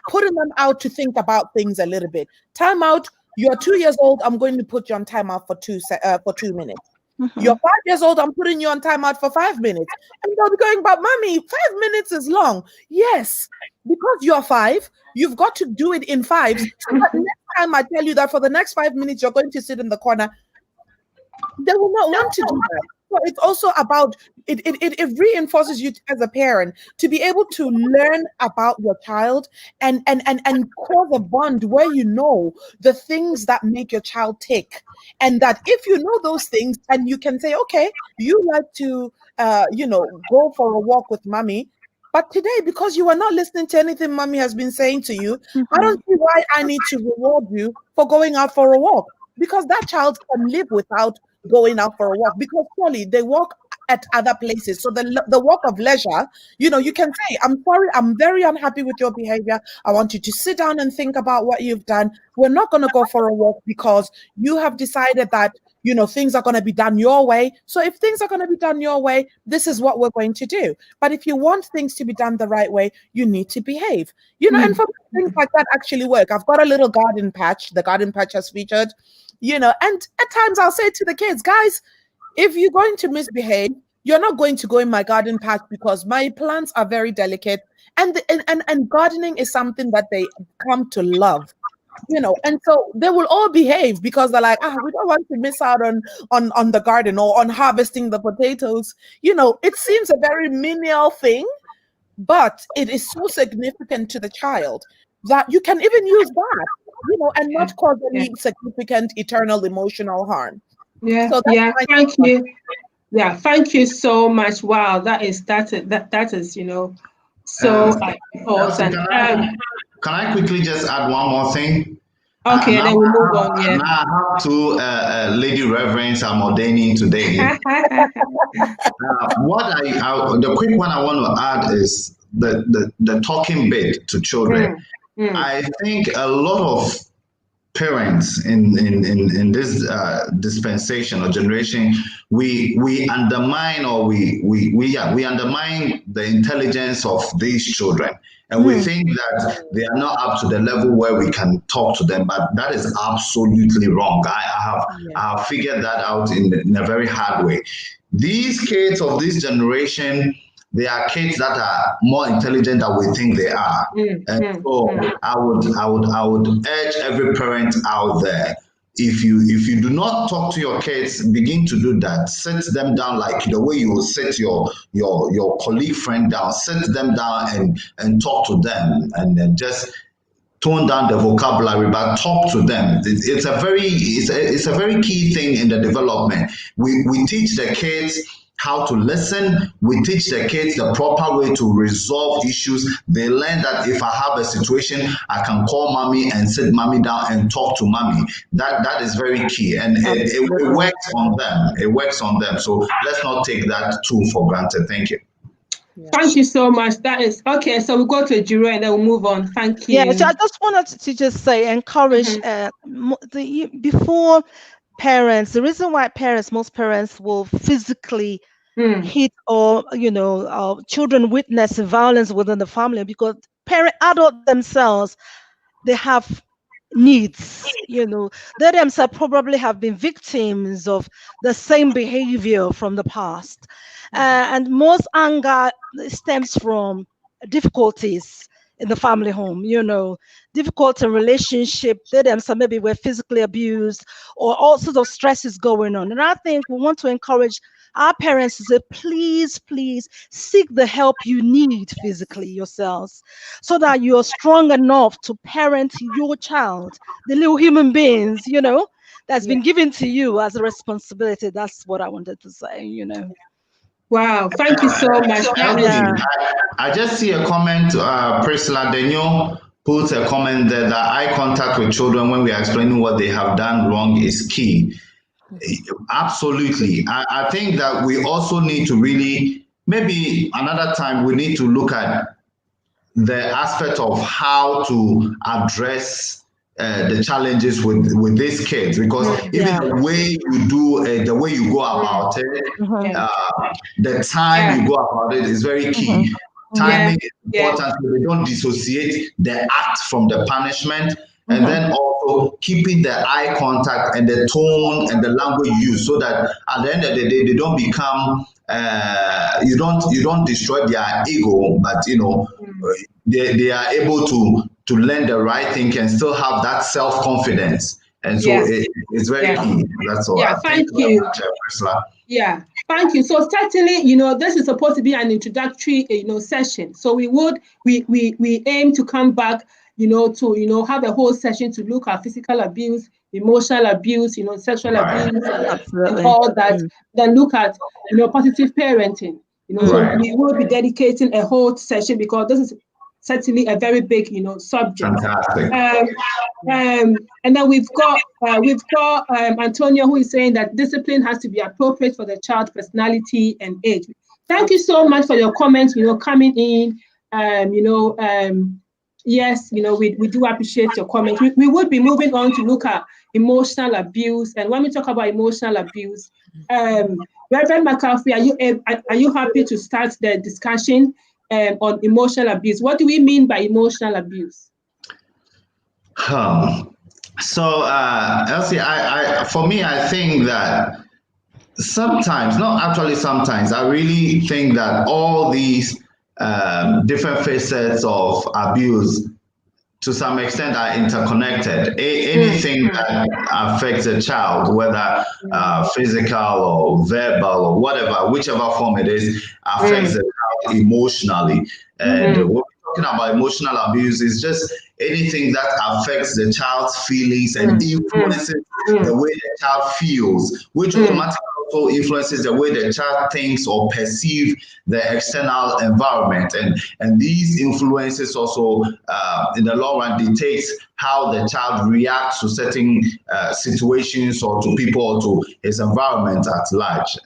putting them out to think about things a little bit. Time out. You're 2 years old. I'm going to put you on timeout for 2 minutes. You're 5 years old. I'm putting you on timeout for 5 minutes. And they'll be going, but mommy, 5 minutes is long. Yes, because you're 5, you've got to do it in 5s. So that next time I tell you that for the next 5 minutes, you're going to sit in the corner, they will not want to do that. So it's also about it reinforces you as a parent to be able to learn about your child and cause a bond where you know the things that make your child tick. And that if you know those things and you can say, okay, you like to go for a walk with mommy, but today, because you are not listening to anything mommy has been saying to you, I don't see why I need to reward you for going out for a walk, because that child can live without going out for a walk, because surely they walk at other places. So the walk of leisure, you can say, I'm sorry, I'm very unhappy with your behavior. I want you to sit down and think about what you've done. We're not going to go for a walk because you have decided that, things are going to be done your way. So if things are going to be done your way, this is what we're going to do. But if you want things to be done the right way, you need to behave. And for things like that actually work. I've got a little garden patch. The garden patch has featured, and at times I'll say to the kids, guys, if you're going to misbehave, you're not going to go in my garden patch because my plants are very delicate. And gardening is something that they come to love. And so they will all behave because they're like, we don't want to miss out on the garden or on harvesting the potatoes. It seems a very menial thing, but it is so significant to the child that you can even use that, and not cause any significant eternal emotional harm. Yeah, so thank you. Yeah, thank you so much. Wow, that is so important. Can I quickly just add one more thing? Okay, then we'll move on. Yeah. Now I have two lady reverends I'm ordaining today. The quick one I want to add is the talking bit to children. I think a lot of parents in this dispensation or generation, we undermine or we undermine the intelligence of these children, and we think that they are not up to the level where we can talk to them, but that is absolutely wrong. I have figured that out in a very hard way. These kids of this generation, they are kids that are more intelligent than we think they are. And so I would urge every parent out there, if you do not talk to your kids, begin to do that. Sit them down like the way you will sit your colleague friend down. Sit them down and talk to them, and then just tone down the vocabulary, but talk to them. It's a very key thing in the development. We teach the kids how to listen. We teach the kids the proper way to resolve issues. They learn that if I have a situation, I can call mommy and sit mommy down and talk to mommy. That is very key, and it works on them. It works on them. So let's not take that too for granted. Thank you. Thank you so much. That is okay. So we'll go to Jiro and then we'll move on. Thank you. Yeah, so I just wanted to just say, encourage before parents. The reason why most parents will physically hit or children witness violence within the family, because adults themselves, they have needs. They themselves probably have been victims of the same behavior from the past, and most anger stems from difficulties in the family home, difficult in relationship. They themselves maybe were physically abused or all sorts of stresses going on. And I think we want to encourage our parents to say, please seek the help you need physically yourselves, so that you're strong enough to parent your child, the little human beings, that's been given to you as a responsibility. That's what I wanted to say. Wow, thank you so much. I just see a comment. Priscilla Denyoh puts a comment there that eye contact with children when we are explaining what they have done wrong is key. Absolutely. I think that we also need to really, maybe another time, we need to look at the aspect of how to address the challenges with these kids, because even the way you do it, the way you go about it, the time you go about it is very key. Timing is important, so they don't dissociate the act from the punishment. And then also keeping the eye contact and the tone and the language used, so that at the end of the day they don't become you don't destroy their ego, but they are able to learn the right thing and still have that self-confidence. And so it's very key. That's all. Yeah, thank you. Much, Priscilla. Yeah, thank you. So certainly, this is supposed to be an introductory, session. So we aim to come back, to have a whole session to look at physical abuse, emotional abuse, sexual abuse, and all that. Then look at, positive parenting. So we will be dedicating a whole session, because this is certainly a very big, subject. Fantastic. And then we've got Antonio, who is saying that discipline has to be appropriate for the child's personality and age. Thank you so much for your comments, coming in. Yes, we do appreciate your comments. We would be moving on to look at emotional abuse. And when we talk about emotional abuse, Reverend McCarthy, are you happy to start the discussion on emotional abuse? What do we mean by emotional abuse? So, Elsie, for me, I think that sometimes, not actually sometimes, I really think that all these different facets of abuse, to some extent, are interconnected. Anything that affects a child, whether physical or verbal or whatever, whichever form it is, affects the child emotionally. And what we're talking about emotional abuse is just anything that affects the child's feelings and influences the way the child feels, which automatically also influences the way the child thinks or perceives the external environment. And these influences also, in the long run, dictates how the child reacts to certain situations or to people or to his environment at large.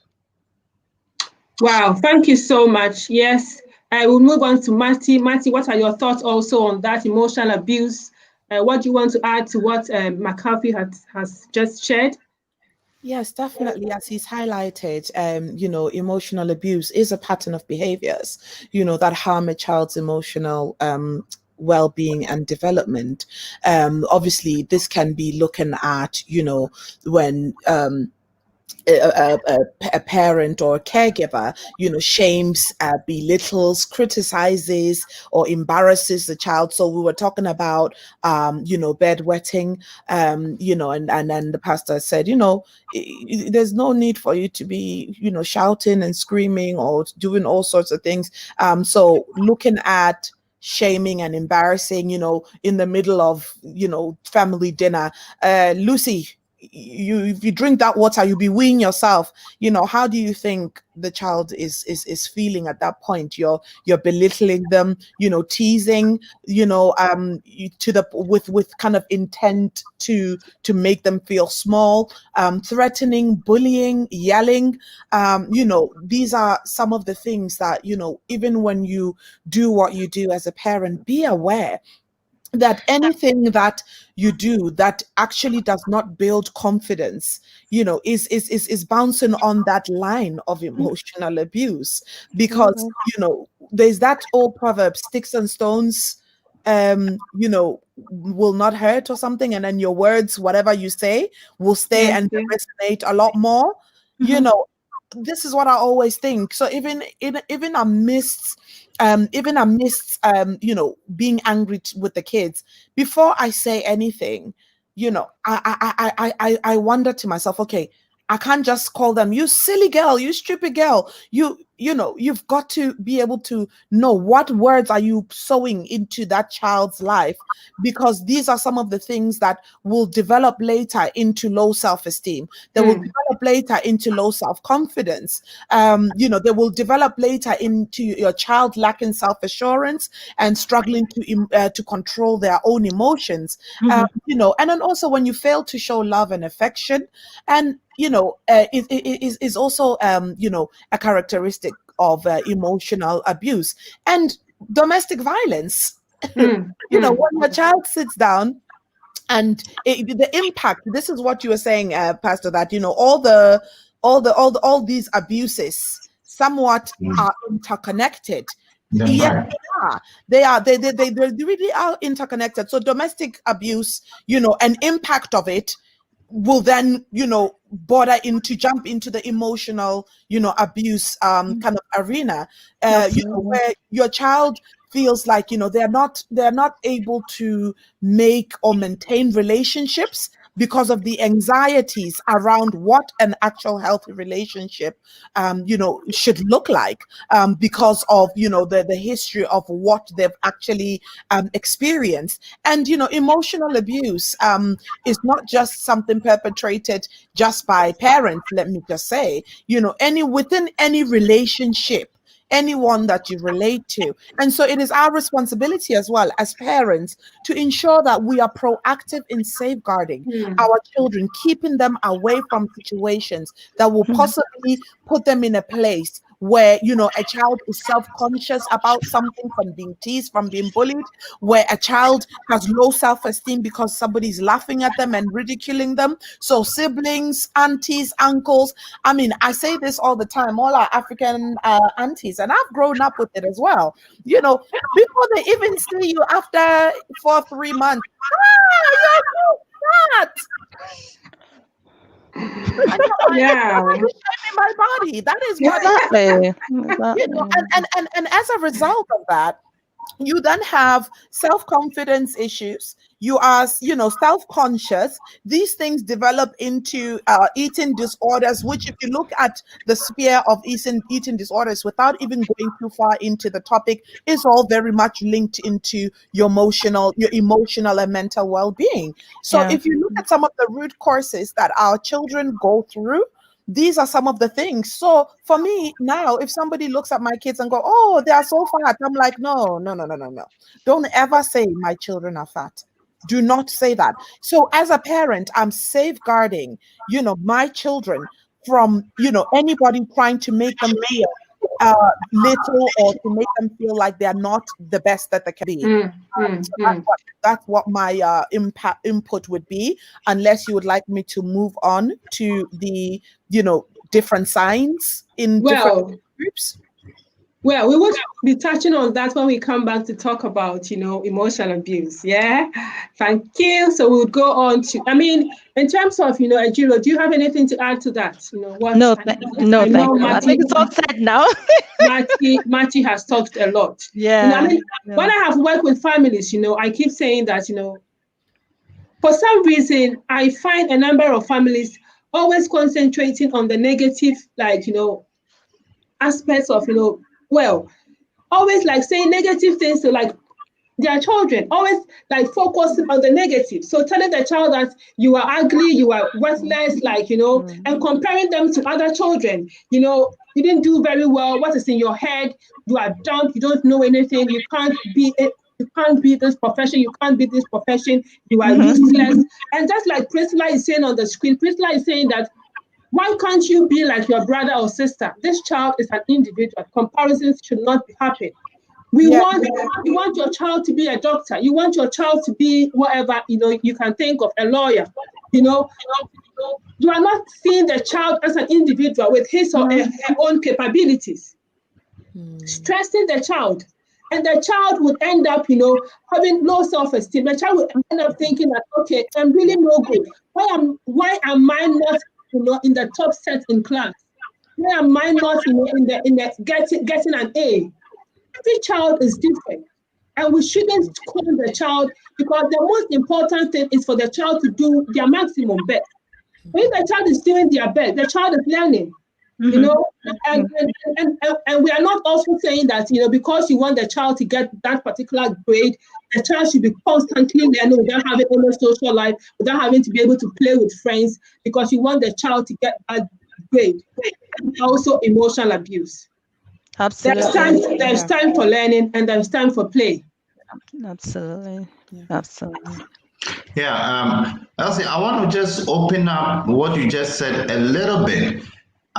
Wow, thank you so much. Yes. I will move on to Matty. Matty, what are your thoughts also on that emotional abuse? What do you want to add to what McCarthy has just shared? Yes, definitely. As he's highlighted, emotional abuse is a pattern of behaviors, that harm a child's emotional well-being and development. Obviously, this can be looking at, when a parent or a caregiver, shames, belittles, criticizes, or embarrasses the child. So we were talking about, bedwetting, and then the pastor said, there's no need for you to be, shouting and screaming or doing all sorts of things. So looking at shaming and embarrassing, in the middle of, family dinner, Lucy, if you drink that water, you'll be weeing yourself. How do you think the child is feeling at that point? You're belittling them, teasing, with kind of intent to make them feel small, threatening, bullying, yelling. These are some of the things that, even when you do what you do as a parent, be aware that anything that you do that actually does not build confidence, is bouncing on that line of emotional abuse, because there's that old proverb, sticks and stones will not hurt or something, and then your words, whatever you say, will stay and resonate a lot more. This is what I always think. So even amidst being angry with the kids, before I say anything, I wonder to myself, okay, I can't just call them, you silly girl, you stupid girl. You've got to be able to know what words are you sowing into that child's life, because these are some of the things that will develop later into low self-esteem. They will develop later into low self-confidence. They will develop later into your child lacking self-assurance and struggling to control their own emotions. And then also when you fail to show love and affection, and it is also a characteristic of emotional abuse and domestic violence. When a child sits down and the impact, this is what you were saying, Pastor, that all these abuses somewhat are interconnected. Yes, they really are interconnected. So domestic abuse, an impact of it will then jump into the emotional abuse kind of arena, where your child feels like they're not able to make or maintain relationships because of the anxieties around what an actual healthy relationship should look like, because of the history of what they've actually experienced. And emotional abuse is not just something perpetrated just by parents. Let me just say, within any relationship, anyone that you relate to. And so it is our responsibility as well as parents to ensure that we are proactive in safeguarding our children, keeping them away from situations that will possibly put them in a place where a child is self-conscious about something, from being teased, from being bullied, where a child has low self-esteem because somebody's laughing at them and ridiculing them. So siblings, aunties, uncles, I mean, I say this all the time, all our African aunties, and I've grown up with it as well. Before they even see you after 3 months, you're so fat. Yeah. My body. That is what and as a result of that, you then have self-confidence issues. You are, self-conscious. These things develop into eating disorders, which, if you look at the sphere of eating disorders, without even going too far into the topic, is all very much linked into your emotional and mental well-being. So if you look at some of the root causes that our children go through, these are some of the things. So for me now, if somebody looks at my kids and go, oh, they are so fat, I'm like, no. Don't ever say my children are fat. Do not say that. So as a parent, I'm safeguarding, my children from, anybody trying to make them feel little, or to make them feel like they're not the best that they can be. That's what my input would be, unless you would like me to move on to the different signs in different groups. Well, we will be touching on that when we come back to talk about, emotional abuse. Yeah, thank you. So we'll go on to, in terms of, Ejiro, do you have anything to add to that? No, thank you. I think it's all said now. Marty has talked a lot. Yeah. When I have worked with families, I keep saying that, for some reason, I find a number of families always concentrating on the negative, aspects of, always saying negative things to their children, always focusing on the negative. So telling the child that you are ugly, you are worthless, and comparing them to other children. You didn't do very well. What is in your head? You are dumb. You don't know anything. You can't be it. You can't be this profession. You can't be this profession. You are useless. And just like Priscilla is saying on the screen, Priscilla is saying that, why can't you be like your brother or sister? This child is an individual. Comparisons should not be happening. You want your child to be a doctor. You want your child to be whatever, you can think of, a lawyer. You are not seeing the child as an individual with his or her own capabilities. Stressing the child. And the child would end up, having low self-esteem. The child would end up thinking that, okay, I'm really no good. Why am I not, in the top set in class? Why am I not, in the getting an A? Every child is different, and we shouldn't scorn the child, because the most important thing is for the child to do their maximum best. When the child is doing their best, the child is learning. You know, and we are not also saying that, you know, because you want the child to get that particular grade, the child should be constantly learning without having any social life, without having to be able to play with friends, because you want the child to get that grade. And also emotional abuse. Absolutely. There's time for learning and there's time for play. Absolutely. Absolutely. Yeah, Elsie, I want to just open up what you just said a little bit.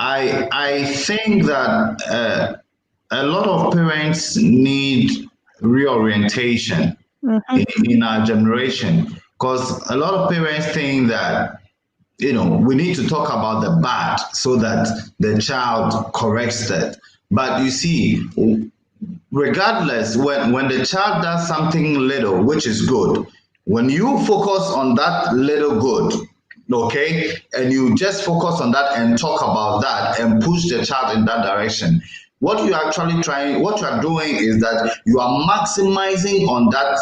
I think that a lot of parents need reorientation in our generation, because a lot of parents think that, you know, we need to talk about the bad so that the child corrects that. But you see, regardless, when the child does something little, which is good, when you focus on that little good, okay, and you just focus on that and talk about that and push the child in that direction, what you are doing is that you are maximizing on that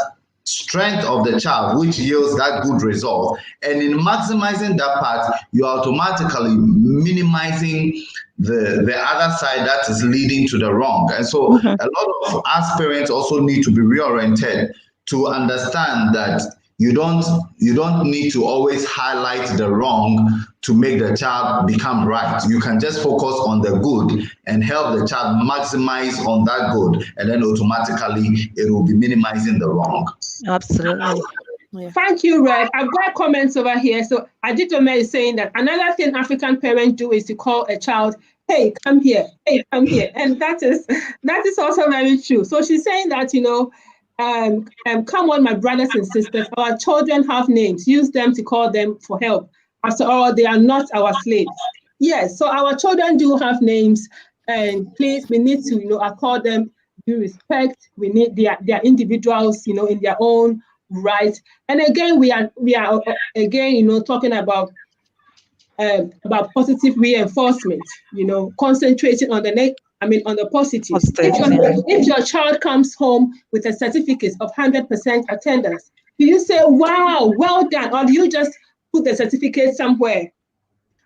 strength of the child, which yields that good result. And in maximizing that part, you are automatically minimizing the other side that is leading to the wrong. And so a lot of us parents also need to be reoriented to understand that you don't need to always highlight the wrong to make the child become right. You can just focus on the good and help the child maximize on that good, and then automatically it will be minimizing the wrong. Absolutely. Yeah. Thank you, Red. I've got comments over here. So Aditome is saying that another thing African parents do is to call a child, hey, come here, hey, come here. And that is also very true. So she's saying that, you know, come on, my brothers and sisters, our children have names. Use them to call them for help. After all, they are not our slaves. Yes, so our children do have names, and please, we need to, you know, accord them due respect. We need their individuals, you know, in their own right. And again, we are again, you know, talking about positive reinforcement, you know, concentrating on the positive. If your child comes home with a certificate of 100% attendance, do you say, wow, well done, or do you just put the certificate somewhere?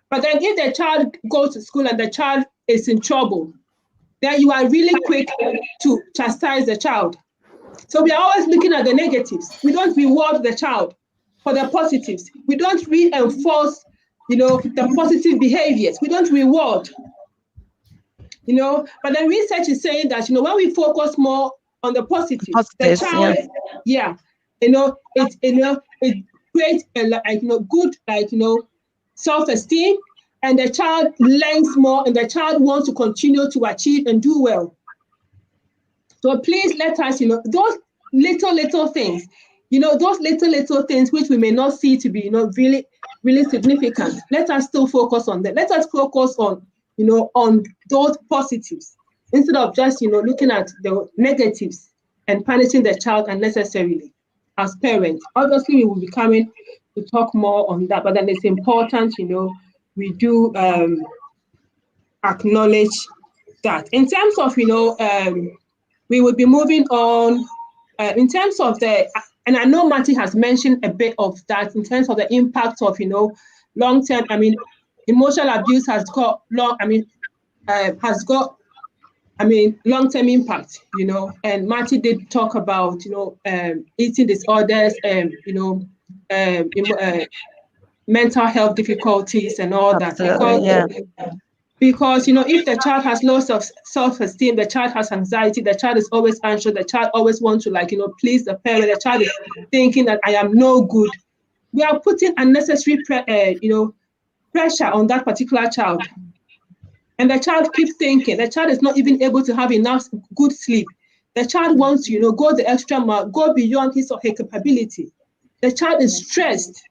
But then if the child goes to school and the child is in trouble, then you are really quick to chastise the child. So we are always looking at the negatives. We don't reward the child for the positives. We don't reinforce, you know, the positive behaviors. We don't reward, you know. But then research is saying that, you know, when we focus more on the positives, the child, you know, it creates good, self-esteem, and the child learns more, and the child wants to continue to achieve and do well. So please let us, you know, those little things, you know, those little things which we may not see to be, you know, really, really significant. Let us still focus on that. Let us focus on, you know, on those positives instead of just, you know, looking at the negatives and punishing the child unnecessarily as parents. Obviously, we will be coming to talk more on that, but then it's important, you know, we do acknowledge that. In terms of, you know, we will be moving on in terms of and I know Matty has mentioned a bit of that in terms of the impact of, you know, long-term, emotional abuse has got long-term impact, you know, and Matty did talk about, you know, eating disorders, you know, mental health difficulties and all that. Because, you know, if the child has low self-esteem, the child has anxiety, the child is always anxious, the child always wants to, like, you know, please the parent, the child is thinking that I am no good. We are putting unnecessary pressure on that particular child. And the child keeps thinking, the child is not even able to have enough good sleep. The child wants to, you know, go the extra mile, go beyond his or her capability. The child is stressed,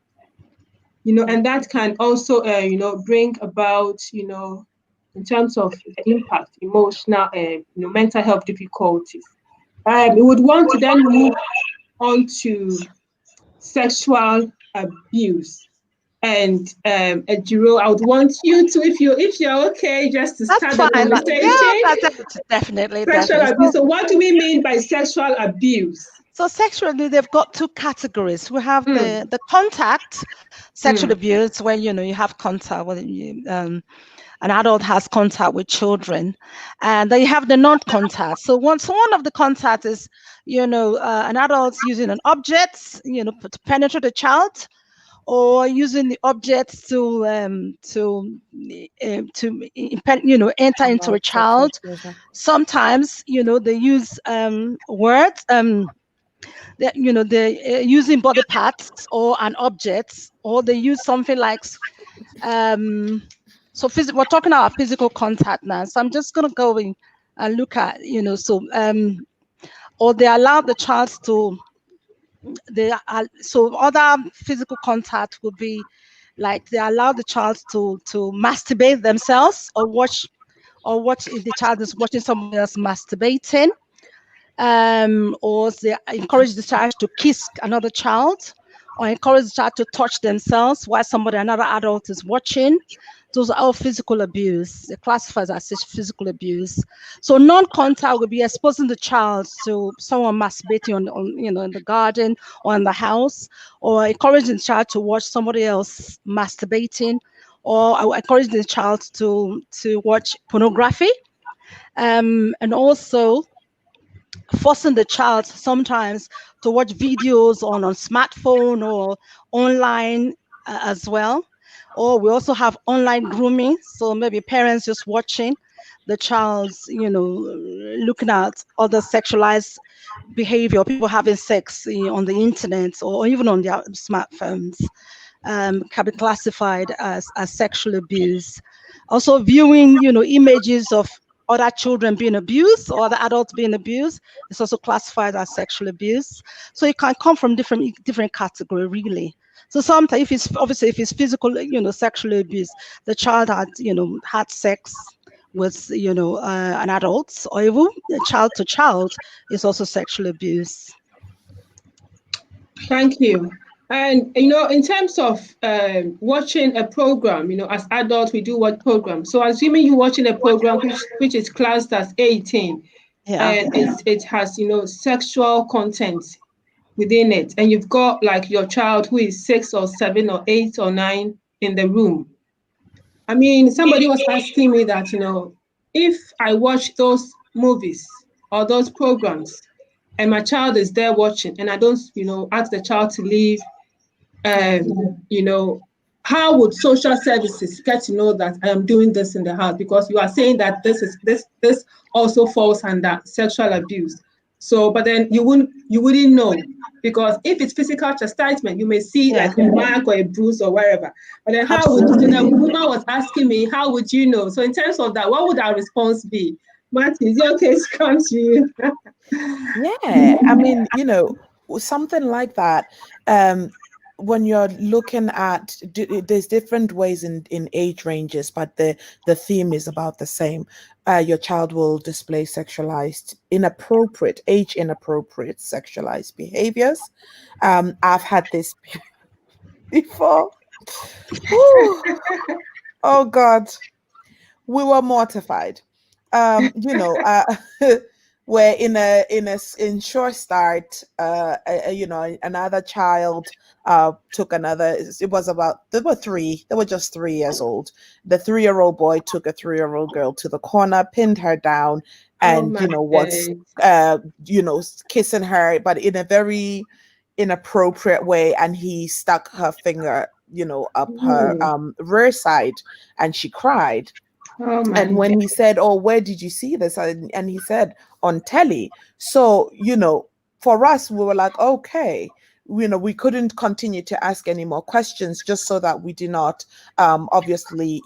you know, and that can also, you know, bring about, you know, in terms of the impact, emotional, you know, mental health difficulties. We would want to then move on to sexual abuse. And Ejiro, I would want you to, if you're okay, just to start the conversation. Yeah, definitely. Sexual abuse. So what do we mean by sexual abuse? So sexually, they've got two categories. We have the contact sexual abuse, where you have contact with an adult has contact with children, and then you have the non-contact. So one of the contact is an adult using an object to penetrate a child, or using the objects to enter into a child. Sometimes they use words. They're using body parts or an object, or they use something like we're talking about physical contact now. So I'm just going to go in and look at or they allow the child to so other physical contact would be like they allow the child to masturbate themselves, or watch the child is watching someone else masturbating, or they encourage the child to kiss another child, or encourage the child to touch themselves while another adult is watching. Those are all physical abuse. They're classified as physical abuse. So non-contact would be exposing the child to someone masturbating on in the garden or in the house, or encouraging the child to watch somebody else masturbating, or encouraging the child to watch pornography, and also forcing the child sometimes to watch videos on smartphone or online as well. Or we also have online grooming. So maybe parents just watching the child's, looking at other sexualized behavior, people having sex on the internet or even on their smartphones, can be classified as sexual abuse. Also viewing, images of other children being abused or other adults being abused is also classified as sexual abuse. So it can come from different category, really. So sometimes if it's physical, sexual abuse, the child had sex with, an adult, or even child to child is also sexual abuse. Thank you. And, in terms of watching a program, as adults, we do watch programs. So assuming you're watching a program which is classed as 18, and it has, sexual content within it, and you've got like your child who is 6 or 7 or 8 or 9 in the room. I mean, somebody was asking me that, if I watch those movies or those programs and my child is there watching and I don't, ask the child to leave, how would social services get to know that I am doing this in the house? Because you are saying that this also falls under sexual abuse. So, but then you wouldn't know, because if it's physical chastisement, you may see like a mark or a bruise or wherever. But then how would you know? Woman was asking me, how would you know? So in terms of that, what would our response be? Marty, is it okay to come to you? Yeah, I mean, something like that. When you're looking at, there's different ways in age ranges, but the theme is about the same. Your child will display age inappropriate sexualized behaviors. I've had this before. Oh God, we were mortified. Where in short start, another child took another. It was about there were just 3 years old. The 3-year-old boy took a 3-year-old girl to the corner, pinned her down, and was kissing her, but in a very inappropriate way, and he stuck her finger up her rear side, and she cried. And when he said, "Oh, where did you see this?" and he said, "On telly." So, for us, we were like, okay, we couldn't continue to ask any more questions, just so that we did not, obviously,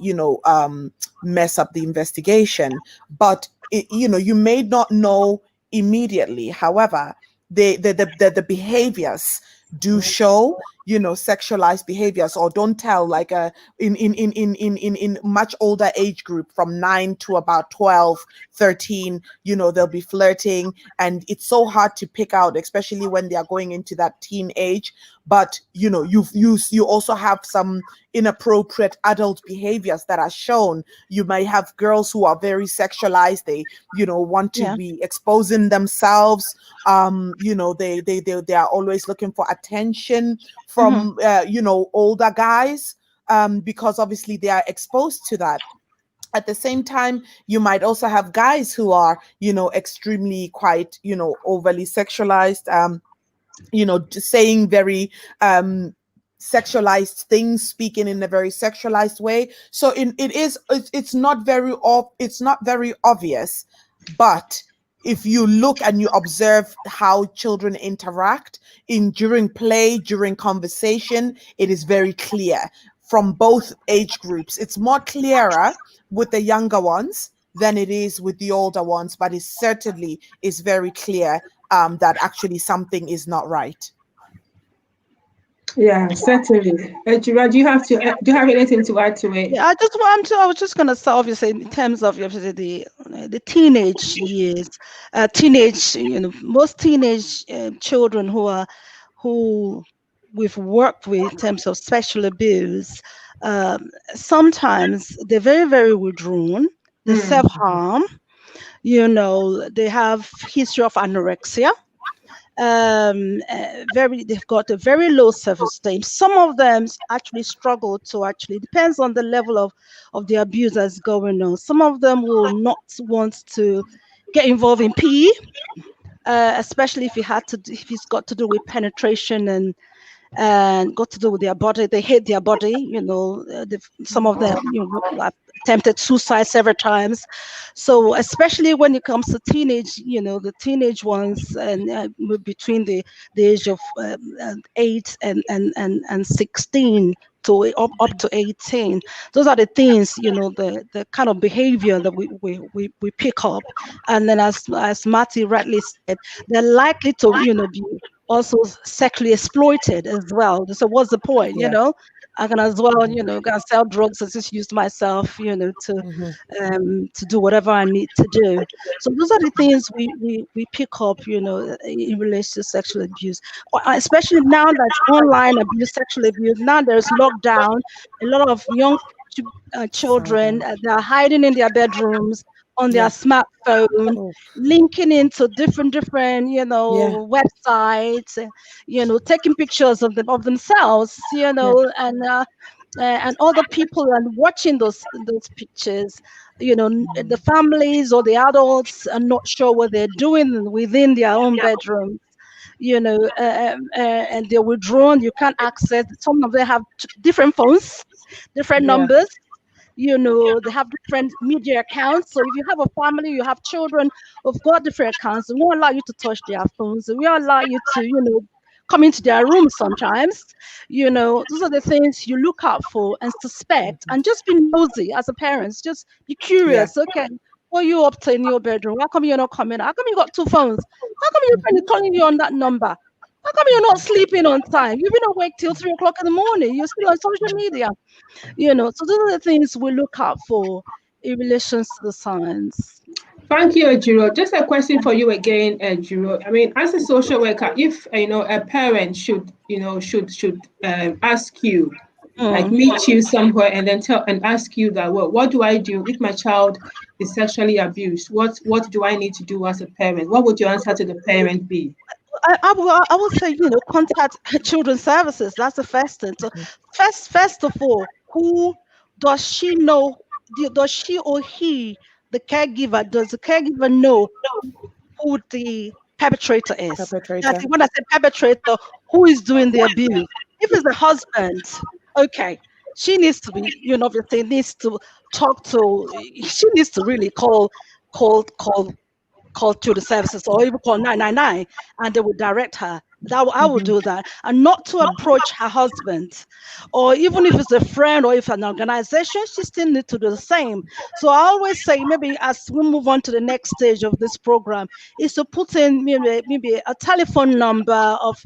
mess up the investigation. But, you may not know immediately. However, the behaviors do show, you know, sexualized behaviors, or don't tell, like in much older age group from 9 to about 12, 13, you know, they'll be flirting, and it's so hard to pick out, especially when they are going into that teen age. But you know, you also have some inappropriate adult behaviors that are shown. You might have girls who are very sexualized. They, you know, want to be exposing themselves. You know, they are always looking for attention from you know, older guys, because obviously they are exposed to that. At the same time, you might also have guys who are, you know, extremely quite, you know, overly sexualized, you know, saying very sexualized things, speaking in a very sexualized way. So it's not very obvious, but if you look and you observe how children interact during play, during conversation, it is very clear from both age groups. It's more clearer with the younger ones than it is with the older ones, but it certainly is very clear that actually something is not right. Yeah, certainly. Jira, do you have anything to add to it? Yeah, I was just going to say, obviously, in terms of obviously the teenage years, you know, most teenage children who we've worked with in terms of sexual abuse, sometimes they're very, very withdrawn. They self-harm. You know, they have history of anorexia. They've got a very low self-esteem. Some of them actually struggle to depends on the level of the abuse that's going on. Some of them will not want to get involved in PE, especially if it's got to do with penetration and got to do with their body. They hate their body. You know, some of them, you know, have attempted suicide several times. So especially when it comes to teenage, you know, the teenage ones, and between the age of 8 and 16 to up to 18, those are the things, you know, the kind of behavior that we pick up. And then as Marty rightly said, they're likely to, you know, be also sexually exploited as well. So what's the point? You know, I can as well, you know, go sell drugs and just use myself, you know, to do whatever I need to do. So those are the things we pick up, you know, in relation to sexual abuse, especially now that's online abuse, sexual abuse. Now there's lockdown. A lot of young children, they're hiding in their bedrooms on their smartphone, linking into different, you know, websites, you know, taking pictures of themselves, you know, and other people and watching those pictures. You know, the families or the adults are not sure what they're doing within their own bedrooms. You know, and they're withdrawn. You can't access. Some of them have different phones, different numbers. You know, they have different media accounts. So if you have a family, you have children who've got different accounts, we won't allow you to touch their phones. We won't allow you to, you know, come into their rooms sometimes. You know, those are the things you look out for and suspect, and just be nosy as a parent. Just be curious. Okay, what are you up to in your bedroom? How come you're not coming? How come you got 2 phones? How come your friend is calling you on that number? How come you're not sleeping on time? You've been awake till 3 o'clock in the morning. You're still on social media. You know, so those are the things we look out for in relation to the signs. Thank you, Ejiro. Just a question for you again, Ejiro. I mean, as a social worker, if you know a parent should ask you, like meet you somewhere and then ask you that, well, what do I do if my child is sexually abused? What do I need to do as a parent? What would your answer to the parent be? I would say, you know, contact children's services. That's the first thing. So first of all, who does she know? Does she or he, the caregiver, does the caregiver know who the perpetrator is? That's when I say perpetrator, who is doing the abuse? If it's the husband, okay, she needs to be, you know, obviously needs to talk to. She needs to really call to the services, or even call 999, and they would direct her. I would do that, and not to approach her husband, or even if it's a friend or if an organization, she still needs to do the same. So I always say, maybe as we move on to the next stage of this program, is to put in maybe a telephone number of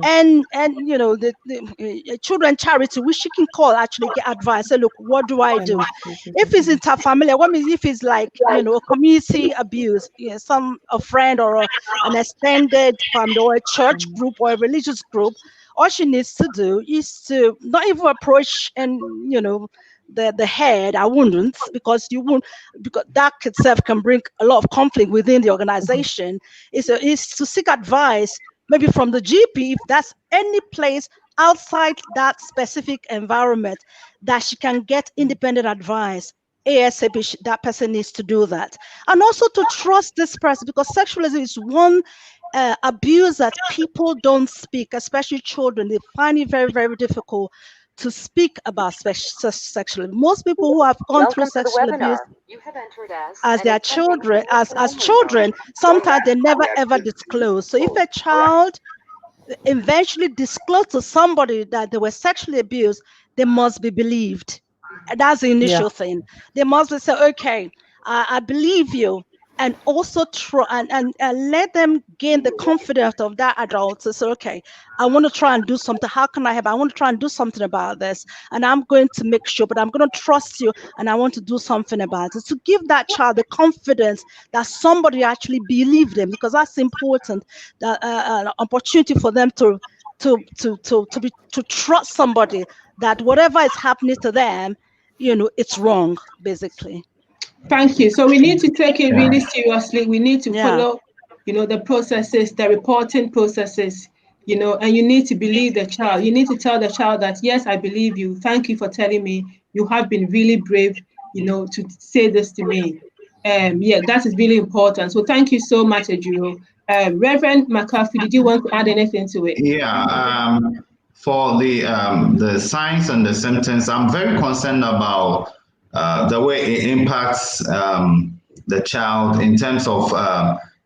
And the children charity, which she can call, actually get advice. Say, look, what do I do? If it's interfamiliar, what means if it's like a community abuse, a friend or an extended family or a church group or a religious group, all she needs to do is to not even approach the head. I wouldn't, because that itself can bring a lot of conflict within the organization. Is to seek advice, maybe from the GP, if that's any place outside that specific environment that she can get independent advice. ASAP, that person needs to do that. And also to trust this person, because sexualism is one abuse that people don't speak, especially children. They find it very, very difficult to speak about sexual. Most people who have gone through sexual abuse as their children, as children, sometimes they never ever disclose. So if a child eventually disclose to somebody that they were sexually abused, they must be believed. That's the initial thing. They must say, okay, I believe you. And also and let them gain the confidence of that adult to say, okay, I want to try and do something. How can I help? I want to try and do something about this. And I'm going to make sure, but I'm going to trust you and I want to do something about it. To give that child the confidence that somebody actually believed them, because that's important, that an opportunity for them to trust somebody that whatever is happening to them, it's wrong, basically. Thank you. So we need to take it really seriously. We need to follow, the processes, the reporting processes, and you need to believe the child. You need to tell the child that, yes, I believe you. Thank you for telling me. You have been really brave, to say this to me. That is really important. So thank you so much, Ejiro. Reverend McCarthy, did you want to add anything to it? Yeah. For the signs and the symptoms, I'm very concerned about the way it impacts the child in terms of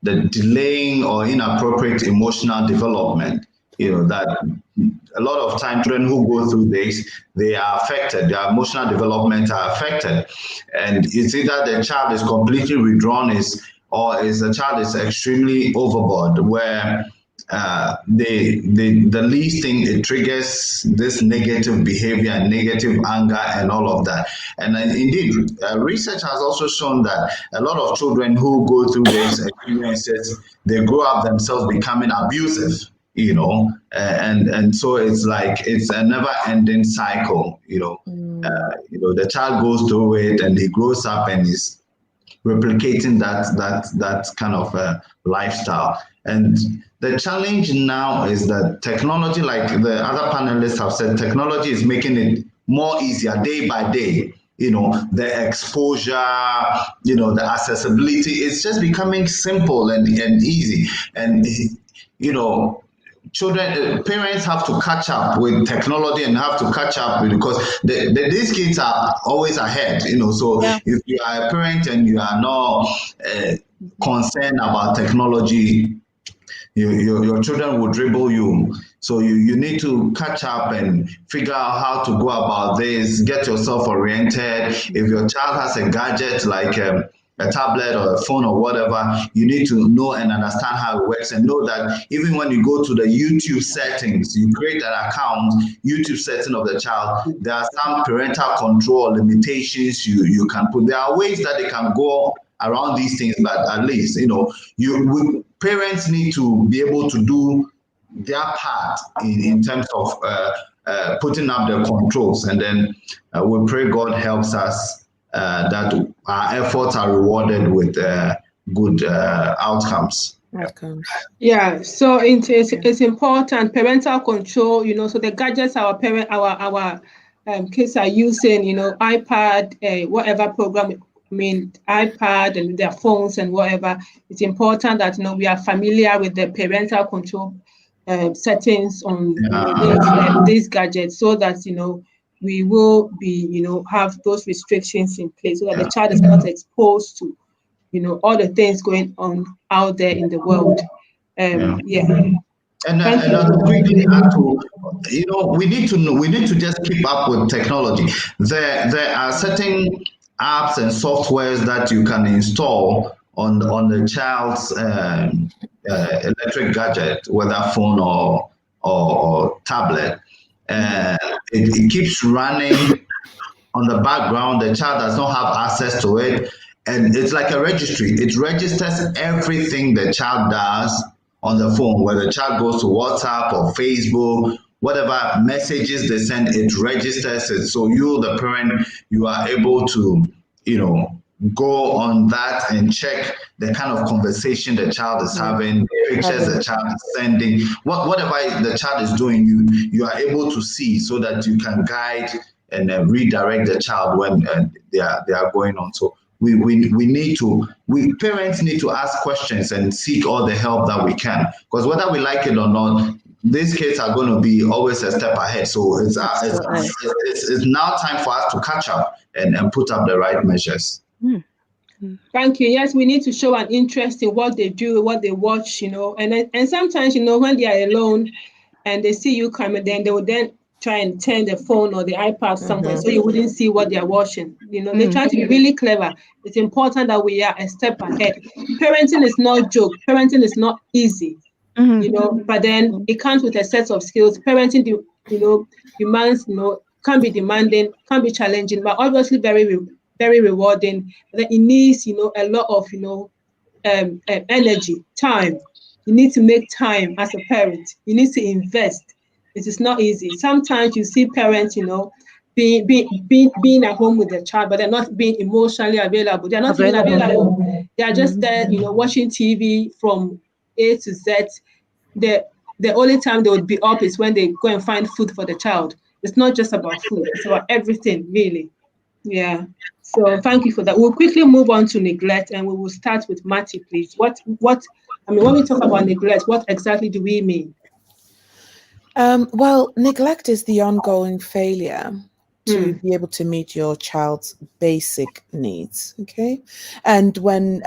the delaying or inappropriate emotional development. That a lot of times children who go through this, they are affected, their emotional development are affected. And it's either the child is completely withdrawn or the child is extremely overboard, where the least thing, it triggers this negative behavior and negative anger and all of that. And indeed, research has also shown that a lot of children who go through these experiences, they grow up themselves becoming abusive, and so it's like it's a never-ending cycle. The child goes through it and he grows up and is replicating that kind of lifestyle. And the challenge now is that technology, like the other panelists have said, technology is making it more easier day by day. The exposure, the accessibility, it's just becoming simple and easy. And, parents have to catch up with technology and have to catch up because these kids are always ahead, so if you are a parent and you are not concerned about technology, your children will dribble you. So you need to catch up and figure out how to go about this, get yourself oriented. If your child has a gadget like a tablet or a phone or whatever, you need to know and understand how it works, and know that even when you go to the YouTube settings, you create an account, YouTube setting of the child, there are some parental control limitations you can put. There are ways that they can go around these things, but at least, parents need to be able to do their part in terms of putting up the controls, and then we pray God helps us that our efforts are rewarded with good outcomes. Yeah, so it's important, parental control, so the gadgets our kids are using, iPad, whatever program, iPad and their phones and whatever. It's important that we are familiar with the parental control settings on these gadgets, so that we will be have those restrictions in place, so that the child is not exposed to all the things going on out there in the world. And quickly add to, we need to just keep up with technology. There are certain apps and softwares that you can install on the child's electric gadget, whether phone or tablet. It keeps running on the background. The child does not have access to it. And it's like a registry. It registers everything the child does on the phone, whether the child goes to WhatsApp or Facebook, whatever messages they send, it registers it. So you, the parent, you are able to, go on that and check the kind of conversation the child is having, the pictures the child is sending, whatever the child is doing, you are able to see so that you can guide and redirect the child when they are going on. So parents need to ask questions and seek all the help that we can, because whether we like it or not, these kids are going to be always a step ahead. So it's now time for us to catch up and put up the right measures. Thank you. Yes, we need to show an interest in what they do, what they watch, and sometimes, when they are alone and they see you come, and then they will then try and turn the phone or the iPad somewhere so you wouldn't see what they are watching. They try to be really clever. It's important that we are a step ahead. Parenting is not a joke. Parenting is not easy, but then it comes with a set of skills. Parenting, demands, can be demanding, can be challenging, but obviously very rewarding. Then it needs, a lot of, energy, time. You need to make time as a parent. You need to invest. It is not easy. Sometimes you see parents, being at home with their child, but they're not being emotionally available. They're not even available. They are just there, watching TV from A to Z. The only time they would be up is when they go and find food for the child. It's not just about food. It's about everything, really. Yeah. So thank you for that. We'll quickly move on to neglect, and we will start with Matty, please. When we talk about neglect, what exactly do we mean? Well, neglect is the ongoing failure to be able to meet your child's basic needs. Okay. And when,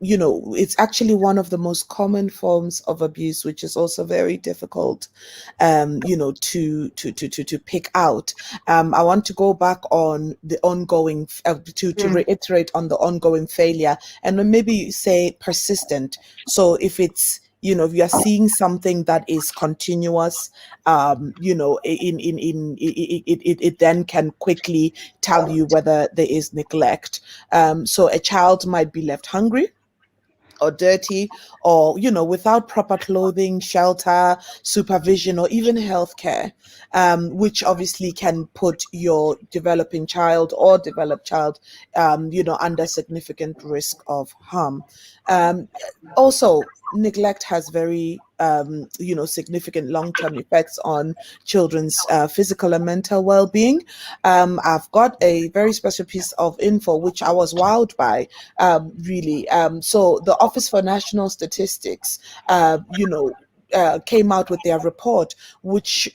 it's actually one of the most common forms of abuse, which is also very difficult, to pick out. I want to go back on the ongoing, to reiterate on the ongoing failure, and then maybe say persistent. So if it's, if you are seeing something that is continuous, it then can quickly tell you whether there is neglect. So a child might be left hungry or dirty, or without proper clothing, shelter, supervision, or even healthcare, which obviously can put your developing child or developed child under significant risk of harm. Also, neglect has very significant long-term effects on children's physical and mental well-being. I've got a very special piece of info which I was wowed by, really. So the Office for National Statistics came out with their report, which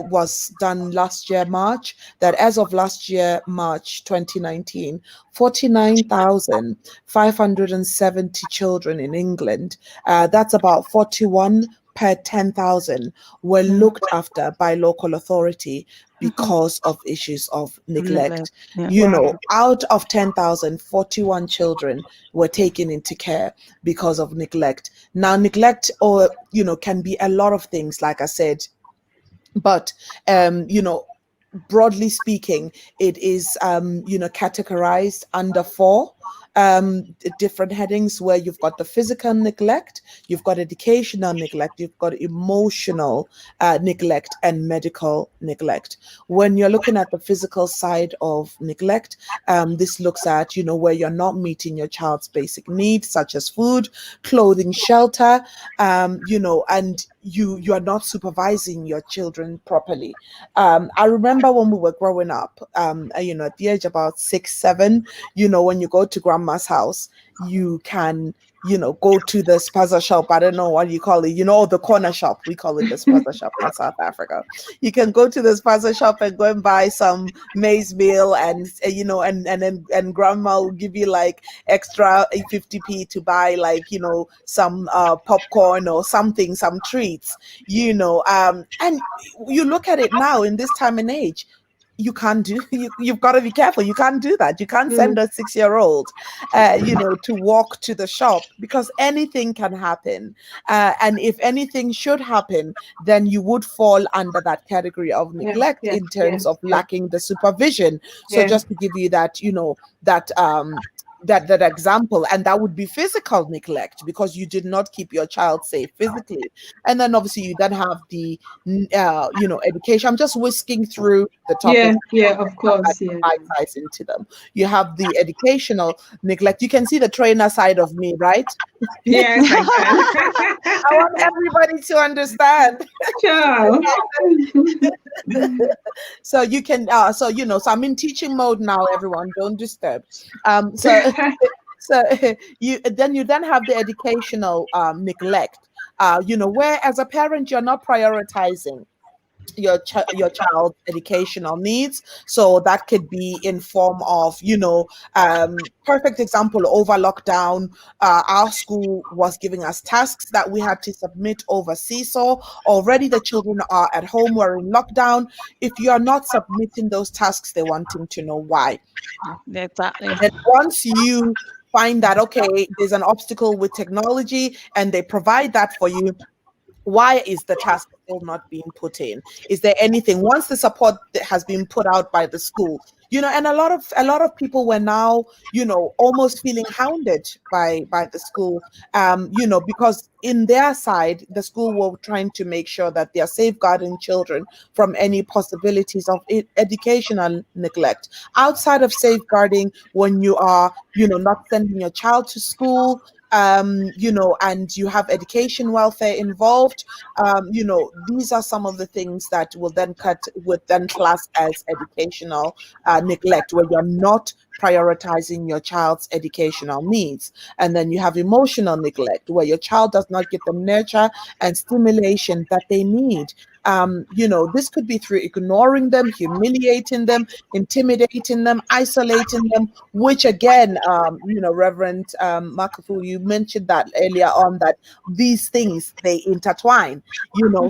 was done last year, March, that as of last year, March 2019, 49,570 children in England, that's about 41 per 10,000, were looked after by local authority because of issues of neglect. Out of 10,000, 41 children were taken into care because of neglect. Now, neglect can be a lot of things, like I said, but broadly speaking, it is categorized under 4 different headings, where you've got the physical neglect, you've got educational neglect, you've got emotional neglect, and medical neglect. When you're looking at the physical side of neglect, this looks at where you're not meeting your child's basic needs, such as food, clothing, shelter, and you are not supervising your children properly. I remember when we were growing up, at the age about 6, 7, when you go to grandma's house, you can go to the spaza shop. I don't know what you call it, the corner shop. We call it the spaza shop in South Africa. You can go to the spaza shop and go and buy some maize meal, and and grandma will give you like extra 50p to buy some popcorn or something, some treats, and you look at it now in this time and age, you can't do you've got to be careful. You can't do that. You can't send Mm. a 6-year-old to walk to the shop, because anything can happen, and if anything should happen, then you would fall under that category of Yeah, neglect yeah, in yeah, terms of yeah, lacking the supervision. So yeah. just to give you that, that example, and that would be physical neglect, because you did not keep your child safe physically. And then obviously you then have the education. I'm just whisking through the Yeah, topics yeah, of course, yeah. bite size into them. You have the educational neglect. You can see the trainer side of me, right? Yes, I I want can. everybody to understand. Sure. So you can so I'm in teaching mode now, everyone. Don't disturb. So so you then have the educational neglect, where as a parent you're not prioritizing your child's educational needs. So that could be in form of, perfect example, over lockdown, our school was giving us tasks that we had to submit over Seesaw. Already the children are at home, we're in lockdown. If you are not submitting those tasks, they're wanting to know why. Exactly. And then once you find that, okay, there's an obstacle with technology and they provide that for you, why is the task still not being put in? Is there anything once the support that has been put out by the school? And a lot of people were now, almost feeling hounded by the school, because in their side, the school were trying to make sure that they are safeguarding children from any possibilities of educational neglect. Outside of safeguarding, when you are, not sending your child to school, and you have education welfare involved, these are some of the things that would then class as educational neglect, where you're not prioritizing your child's educational needs. And then you have emotional neglect, where your child does not get the nurture and stimulation that they need. This could be through ignoring them, humiliating them, intimidating them, isolating them, which again, Reverend Makafu, you mentioned that earlier on, that these things, they intertwine,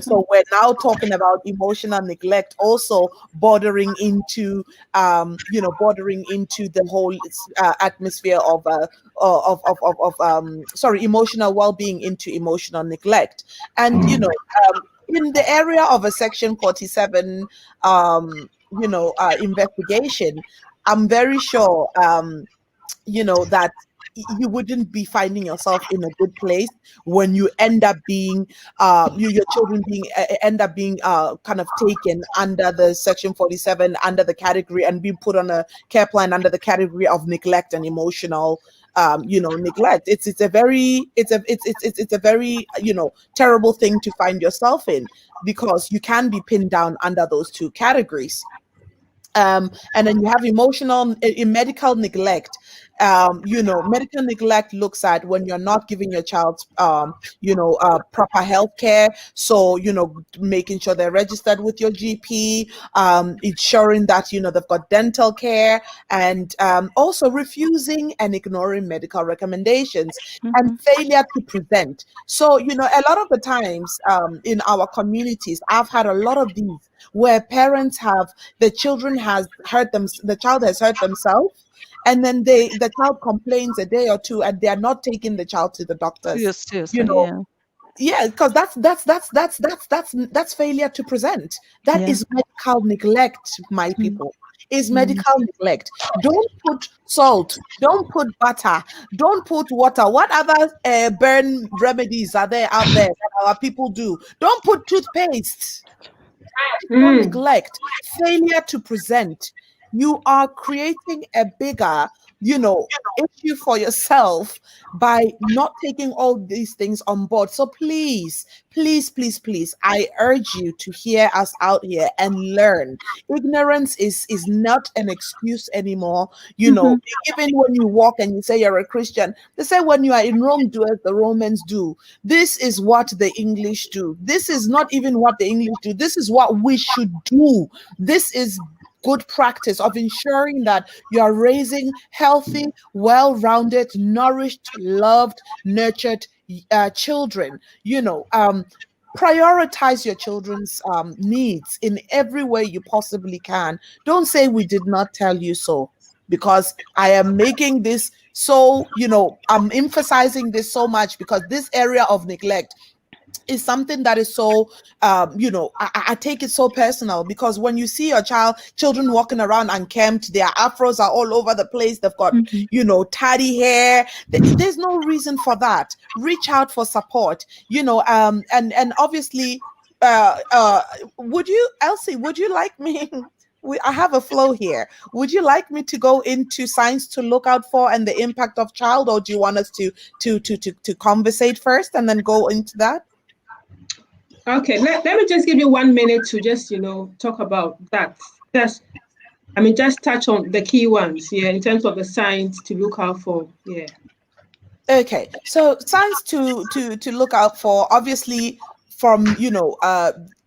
so we're now talking about emotional neglect also bordering into the whole atmosphere of emotional well-being, into emotional neglect. And in the area of a section 47 investigation, I'm very sure that you wouldn't be finding yourself in a good place when you end up being your children being end up being kind of taken under the section 47, under the category, and being put on a care plan under the category of neglect and emotional neglect. It's a very terrible thing to find yourself in, because you can be pinned down under those two categories. And then you have emotional in medical neglect. Medical neglect looks at when you're not giving your child proper health care. So making sure they're registered with your GP, ensuring that they've got dental care, and also refusing and ignoring medical recommendations, and failure to present. So a lot of the times in our communities, I've had a lot of these where parents have the child has hurt themselves, and then the child complains a day or two, and they are not taking the child to the doctors. Seriously, Yeah, because that's failure to present. That is medical neglect, my people. Is medical neglect. Don't put salt, don't put butter, don't put water. What other burn remedies are there out there that our people do? Don't put toothpaste. Neglect, failure to present. You are creating a bigger, issue for yourself by not taking all these things on board. So please, please, please, please, I urge you to hear us out here and learn. Ignorance is not an excuse anymore. Even when you walk and you say you're a Christian, they say when you are in Rome, do as the Romans do. This is what the English do. This is not even what the English do. This is what we should do. This is good practice of ensuring that you are raising healthy, well-rounded, nourished, loved, nurtured children. prioritize your children's needs in every way you possibly can. Don't say we did not tell you so, because I am making this so, I'm emphasizing this so much because this area of neglect is something that is so, I take it so personal, because when you see your children walking around unkempt, their afros are all over the place, they've got, tatty hair, there's no reason for that. Reach out for support, and obviously, Elsie, would you like me? I have a flow here. Would you like me to go into signs to look out for and the impact of child, or do you want us to conversate first and then go into that? Okay, let me just give you 1 minute to just, talk about that. Just touch on the key ones, in terms of the signs to look out for, Okay, so signs to look out for, obviously, from,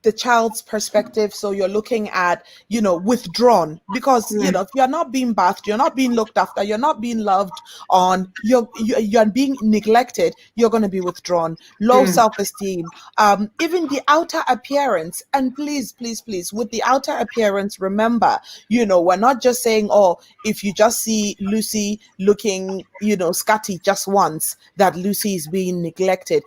the child's perspective. So you're looking at, withdrawn, because, if you're not being bathed, you're not being looked after, you're not being loved on, you're being neglected, you're going to be withdrawn. Low self-esteem, even the outer appearance. And please, with the outer appearance, remember, we're not just saying, oh, if you just see Lucy looking, scatty just once, that Lucy is being neglected.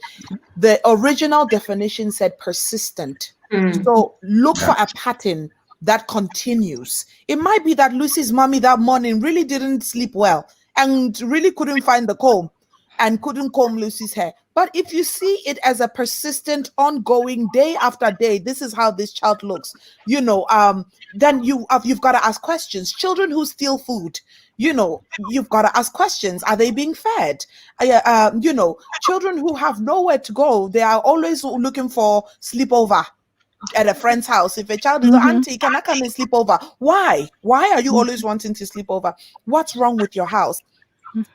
The original definition said persistent. So look for a pattern that continues. It might be that Lucy's mommy that morning really didn't sleep well and really couldn't find the comb and couldn't comb Lucy's hair. But if you see it as a persistent, ongoing, day after day, this is how this child looks, then you've got to ask questions. Children who steal food, you've got to ask questions. Are they being fed? Children who have nowhere to go, they are always looking for sleepover at a friend's house. If a child is auntie, can I come and sleep over? Why are you always wanting to sleep over? What's wrong with your house?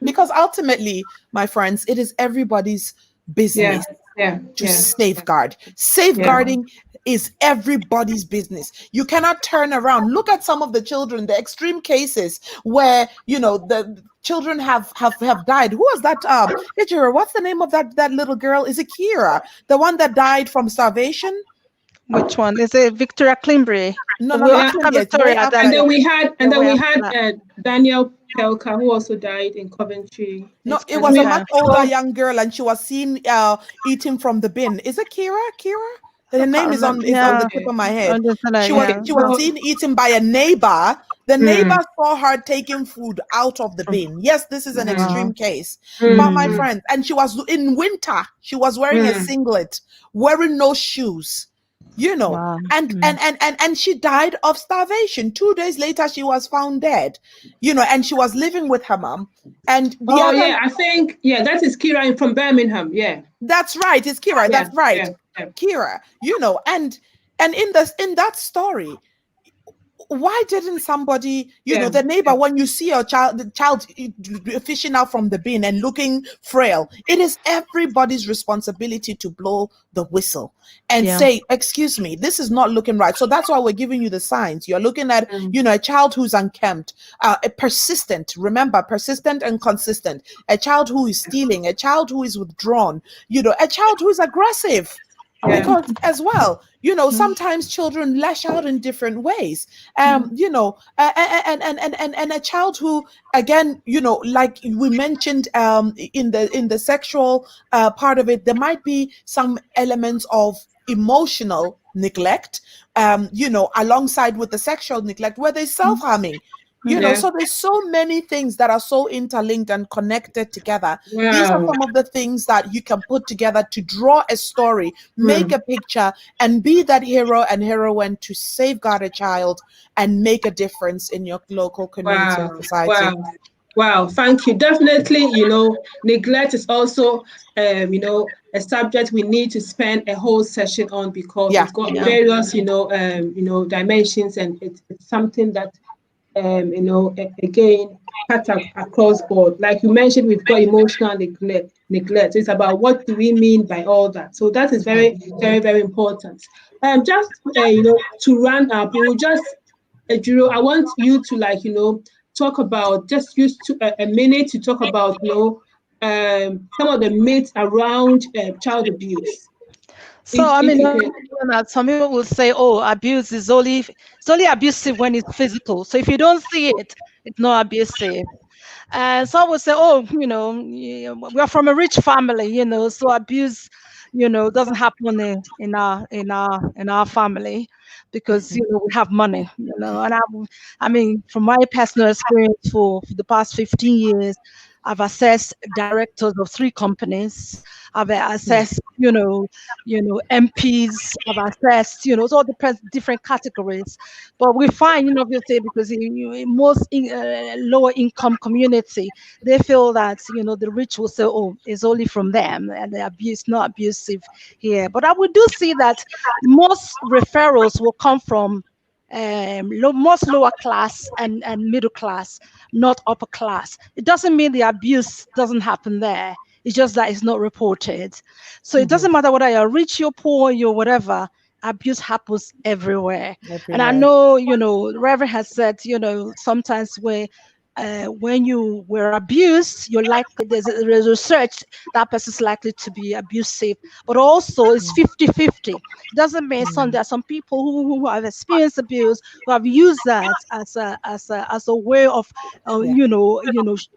Because ultimately, my friends, it is everybody's business to safeguard. Safeguarding is everybody's business. You cannot turn around. Look at some of the children, the extreme cases where, the children have died. Who was that? Ijira, what's the name of that little girl? Is it Kira? The one that died from starvation? Which one? Is it Victoria Climbre? No, Victoria. And then we had Daniel Pelka, who also died in Coventry. No, it was a much older young girl, and she was seen eating from the bin. Is it Kira? Her name is on the tip of my head. She was seen eating by a neighbor. The neighbor saw her taking food out of the bin. Yes, this is an extreme case. But my friend, and she was in winter. She was wearing a singlet, wearing no shoes. And she died of starvation. 2 days later, she was found dead, and she was living with her mom. And I think, that is Kira from Birmingham. Yeah, that's right. It's Kira. That's right. Yeah. Kira, and in that story, why didn't somebody, the neighbor, when you see the child fishing out from the bin and looking frail, it is everybody's responsibility to blow the whistle and say, excuse me, this is not looking right. So that's why we're giving you the signs. You're looking at, a child who's unkempt, persistent and consistent, a child who is stealing, a child who is withdrawn, a child who is aggressive. Because as well, sometimes children lash out in different ways. And a child who, again, like we mentioned in the sexual part of it, there might be some elements of emotional neglect, alongside with the sexual neglect, where there's self-harming. So there's so many things that are so interlinked and connected together. Wow. These are some of the things that you can put together to draw a story, make a picture, and be that hero and heroine to safeguard a child and make a difference in your local community and society. Wow, thank you. Definitely, neglect is also, a subject we need to spend a whole session on, because it's got various, dimensions, and it's something that again, cut across board. Like you mentioned, we've got emotional neglect. It's about what do we mean by all that. So that is very, very, very important. Just to run up, we will just, Jiro, I want you to talk about, just use a minute to talk about some of the myths around child abuse. So I mean, some people will say, "Oh, abuse is only abusive when it's physical. So if you don't see it, it's not abusive." And some will say, "Oh, we are from a rich family, so abuse, doesn't happen in our family because we have money, And I mean, from my personal experience for the past 15 years, I've assessed directors of 3 companies. I've assessed, MPs. I've assessed, so all the different categories. But we find, obviously, because in most lower income community, they feel that, the rich will say, oh, it's only from them and the abuse, not abusive here. But we do see that most referrals will come from most lower class and middle class, not upper class. It doesn't mean the abuse doesn't happen there. It's just that it's not reported. So it doesn't matter whether you're rich, you're poor, you're whatever. Abuse happens everywhere. And I know, Reverend has said, sometimes when you were abused, you're likely, there's research that person's likely to be abusive, but also it's 50-50. It doesn't mean there are some people who have experienced abuse, who have used that as a way of,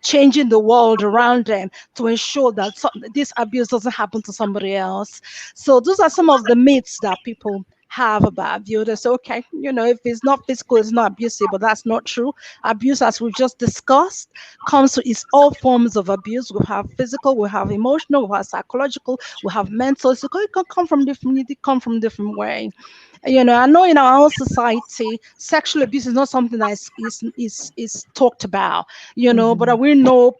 changing the world around them to ensure that this abuse doesn't happen to somebody else. So those are some of the myths that people have about abuse. They say, okay, if it's not physical, it's not abusive, but that's not true. Abuse, as we've just discussed, comes to its all forms of abuse. We have physical, we have emotional, we have psychological, we have mental. So it can come from different way. I know in our own society, sexual abuse is not something that is talked about, but we know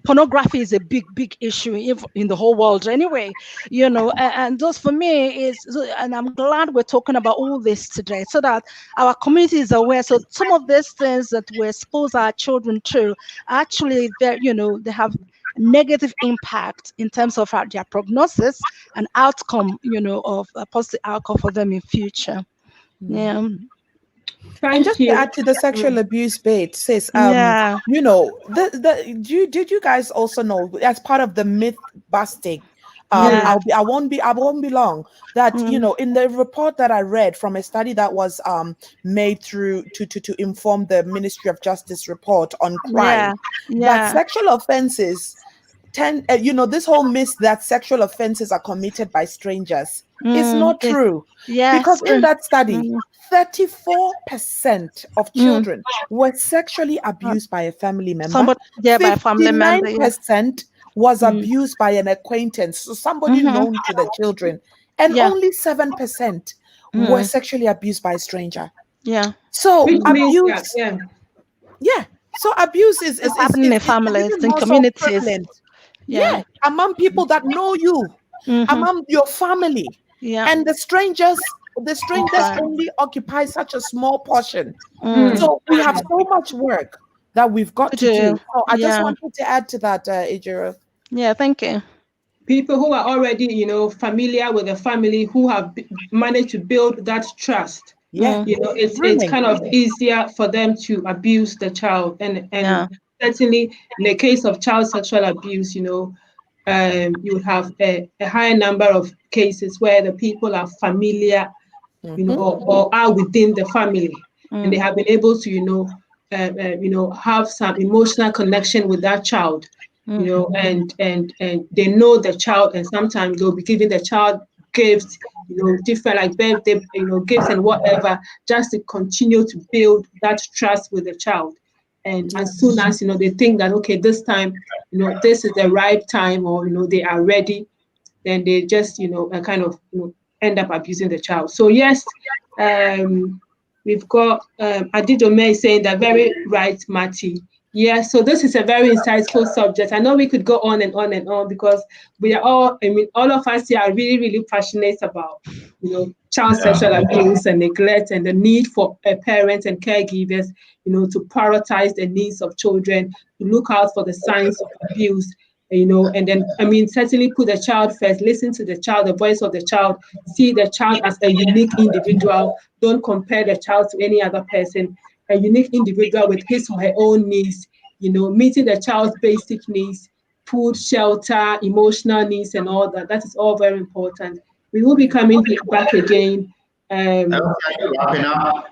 pornography is a big issue in the whole world anyway, and those for me and I'm glad we're talking about all this today so that our community is aware. So some of these things that we expose our children to, actually, they have negative impact in terms of their prognosis and outcome, of a positive outcome for them in future. Yeah. And just to add to the sexual abuse bit, sis, Yeah. did you guys also know, as part of the myth busting, I won't be long, that in the report that I read from a study that was made through to inform the Ministry of Justice report on crime, that sexual offenses this whole myth that sexual offenses are committed by strangers is not true. Because in that study, 34% of children were sexually abused by a family member. By a family member. 59% was abused by an acquaintance, so somebody known to the children, and only 7% were sexually abused by a stranger. Yeah. So abuse, so abuse is happening in families, in communities. Yeah, among people that know you, among your family, and the strangers only occupy such a small portion. So we have so much work that we've got to do. So I just wanted to add to that, Ejiro. Yeah, thank you. People who are already, familiar with the family, who have managed to build that trust. It's kind of easier for them to abuse the child, and certainly in the case of child sexual abuse, you would have a higher number of cases where the people are familiar, or are within the family, and they have been able to, have some emotional connection with that child, and they know the child, and sometimes they'll be giving the child gifts, different like birthday, gifts and whatever, just to continue to build that trust with the child. And as soon as they think that, okay, this time, this is the right time, or they are ready, then they just kind of end up abusing the child. So yes, we've got Adidome saying that, very right, Matty. Yes, so this is a very insightful subject. I know we could go on and on and on, because we are all of us here are really, really passionate about, child sexual abuse and neglect, and the need for parents and caregivers, to prioritize the needs of children, to look out for the signs of abuse, and then, certainly put the child first, listen to the child, the voice of the child, see the child as a unique individual. Don't compare the child to any other person. A unique individual with his or her own needs, meeting the child's basic needs, food, shelter, emotional needs, and all that. That is all very important. We will be coming back again. Are you wrapping up?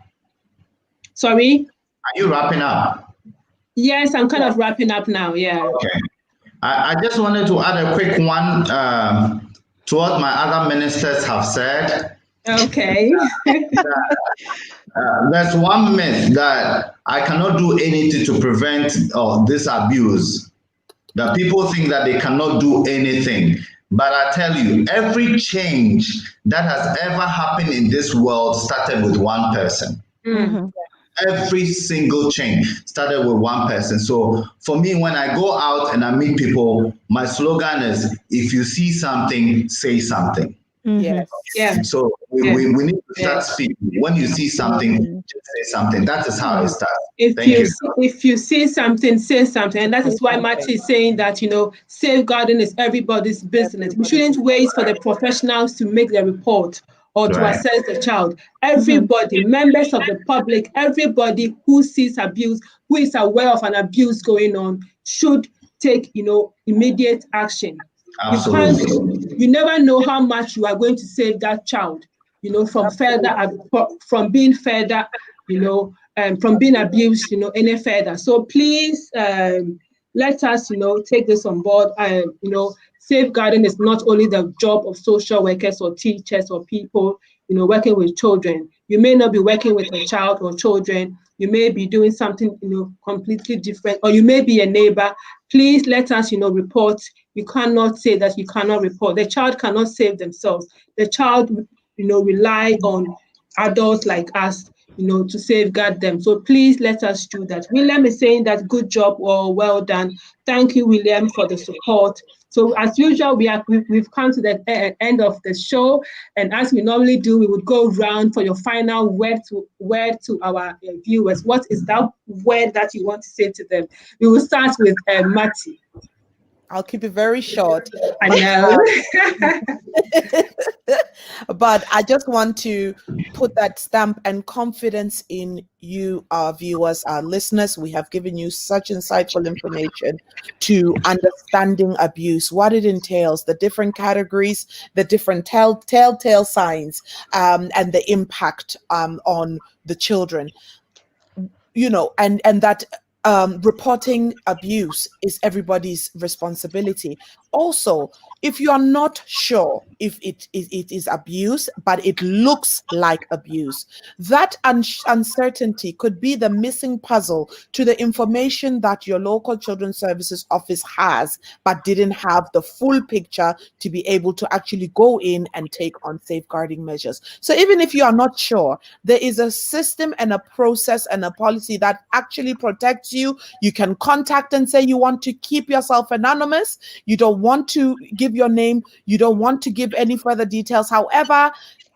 Sorry? Are you wrapping up? Yes, I'm kind of wrapping up now, yeah. Okay. I just wanted to add a quick one to what my other ministers have said. Okay. There's one myth that I cannot do anything to prevent this abuse. That people think that they cannot do anything. But I tell you, every change that has ever happened in this world started with one person. Mm-hmm. Every single change started with one person. So for me, when I go out and I meet people, my slogan is, if you see something, say something. Yes. Yeah. So we need to start speaking. When you see something, just say something. That is how it starts. If you see something, say something. And that is why Matthew is saying that, safeguarding is everybody's business. We shouldn't wait for the professionals to make the report or to assess the child. Everybody, members of the public, everybody who sees abuse, who is aware of an abuse going on, should take, immediate action. Absolutely. You never know how much you are going to save that child, from being further, from being abused, any further. So please let us, take this on board. Safeguarding is not only the job of social workers or teachers or people, working with children. You may not be working with a child or children. You may be doing something, completely different, or you may be a neighbor. Please let us, report. You cannot say that you cannot report. The child cannot save themselves. The child, rely on adults like us, to safeguard them. So please let us do that. William is saying that good job or well done. Thank you, William, for the support. So as usual, we've come to the end of the show. And as we normally do, we would go round for your final word to our viewers. What is that word that you want to say to them? We will start with Matty. I'll keep it very short. I know. But I just want to put that stamp and confidence in you, our viewers, our listeners. We have given you such insightful information to understanding abuse, what it entails, the different categories, the different telltale signs, and the impact on the children. And that reporting abuse is everybody's responsibility. Also, if you are not sure if it is abuse, but it looks like abuse, that uncertainty could be the missing puzzle to the information that your local children's services office has, but didn't have the full picture to be able to actually go in and take on safeguarding measures. So even if you are not sure, there is a system and a process and a policy that actually protects you. You can contact and say you want to keep yourself anonymous. You don't want to give your name. You don't want to give any further details. However,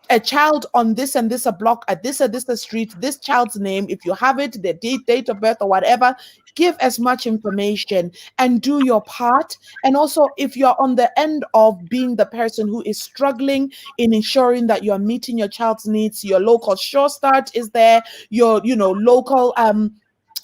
a child on this and this a block at this and this a street, this child's name, if you have it, the date of birth or whatever, give as much information and do your part. And also, if you're on the end of being the person who is struggling in ensuring that you're meeting your child's needs, your local Sure Start is there, your local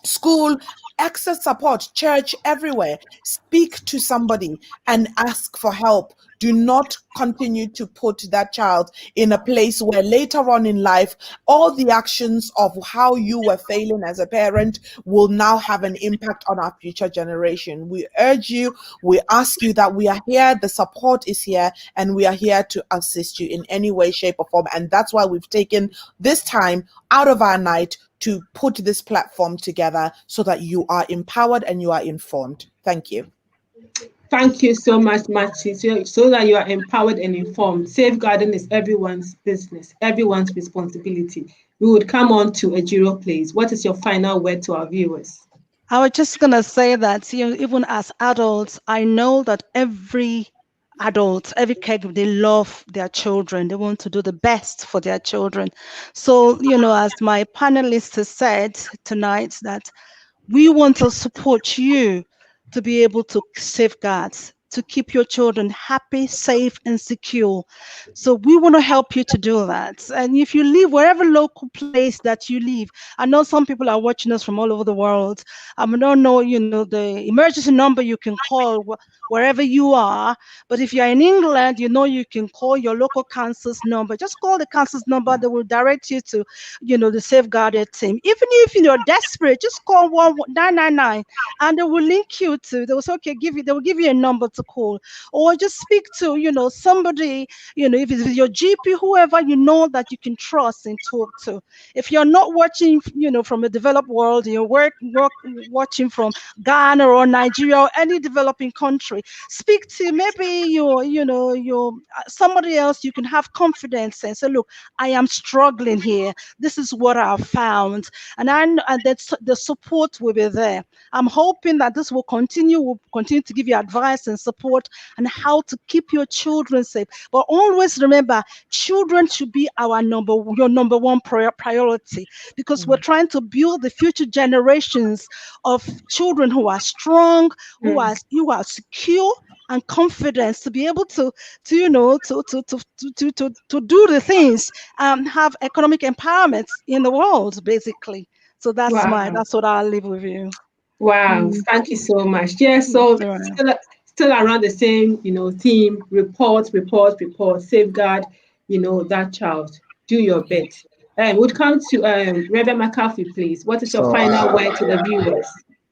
school, access support, church, everywhere. Speak to somebody and ask for help. Do not continue to put that child in a place where later on in life, all the actions of how you were failing as a parent will now have an impact on our future generation. We urge you, we ask you that we are here, the support is here, and we are here to assist you in any way, shape, or form. And that's why we've taken this time out of our night to put this platform together so that you are empowered and you are informed. Thank you. Thank you so much, Matthew. So that you are empowered and informed. Safeguarding is everyone's business, everyone's responsibility. We would come on to Ejiro, please. What is your final word to our viewers? I was just going to say that, even as adults, I know that every caregiver, they love their children. They want to do the best for their children. So, as my panelists has said tonight, that we want to support you to be able to safeguard, to keep your children happy, safe, and secure. So we want to help you to do that. And if you live wherever local place that you live, I know some people are watching us from all over the world. I don't know, the emergency number you can call wherever you are. But if you're in England, you can call your local council's number. Just call the council's number. They will direct you to, the safeguarded team. Even if you're desperate, just call 999 and they will link you to, they will say, okay, they will give you a number to call, or just speak to, somebody, if it's your GP, whoever that you can trust and talk to. If you're not watching, from a developed world, you're watching from Ghana or Nigeria or any developing country, speak to maybe your somebody else you can have confidence and say, look, I am struggling here. This is what I've found. And that's the support will be there. I'm hoping that this will continue. We'll continue to give you advice and support on how to keep your children safe. But always remember, children should be your number one priority, because we're trying to build the future generations of children who are strong, who are secure and confidence to be able to do the things, have economic empowerment in the world, basically. So that's what I'll leave with you. Wow, thank you so much. Yeah, so still around the same, theme, report, safeguard, that child. Do your bit. We'll come to Reverend McCarthy, please. What is your final word to the viewers?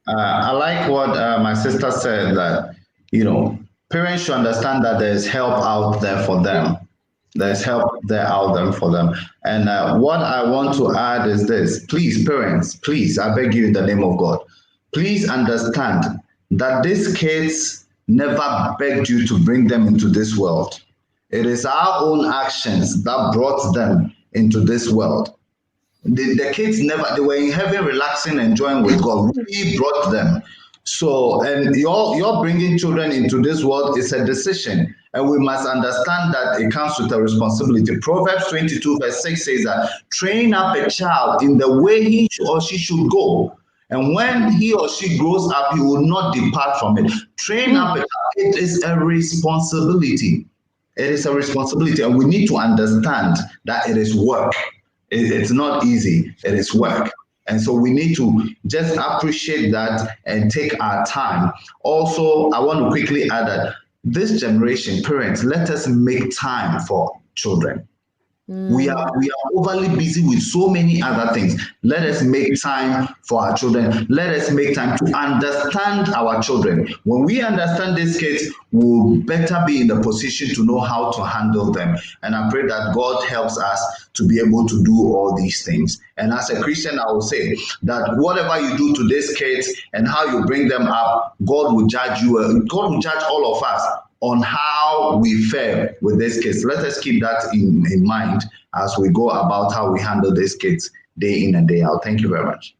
I like what my sister said, that, parents should understand that there's help out there for them. There's help there out there for them. And what I want to add is this. Please, parents, please, I beg you in the name of God, please understand that these kids never begged you to bring them into this world. It is our own actions that brought them into this world. The kids they were in heaven relaxing, enjoying with God. We brought them. So, and you're bringing children into this world is a decision. And we must understand that it comes with a responsibility. Proverbs 22 verse 6 says that train up a child in the way he or she should go. And when he or she grows up, he will not depart from it. Train up a child. It is a responsibility. It is a responsibility. And we need to understand that it is work. It's not easy. It is work. And so we need to just appreciate that and take our time. Also, I want to quickly add that this generation, parents, let us make time for children. We are overly busy with so many other things. Let us make time for our children. Let us make time to understand our children. When we understand these kids, we'll better be in the position to know how to handle them. And I pray that God helps us to be able to do all these things. And as a Christian, I will say that whatever you do to these kids and how you bring them up, God will judge you. God will judge all of us on how we fare with these kids. Let us keep that in mind as we go about how we handle these kids day in and day out. Thank you very much.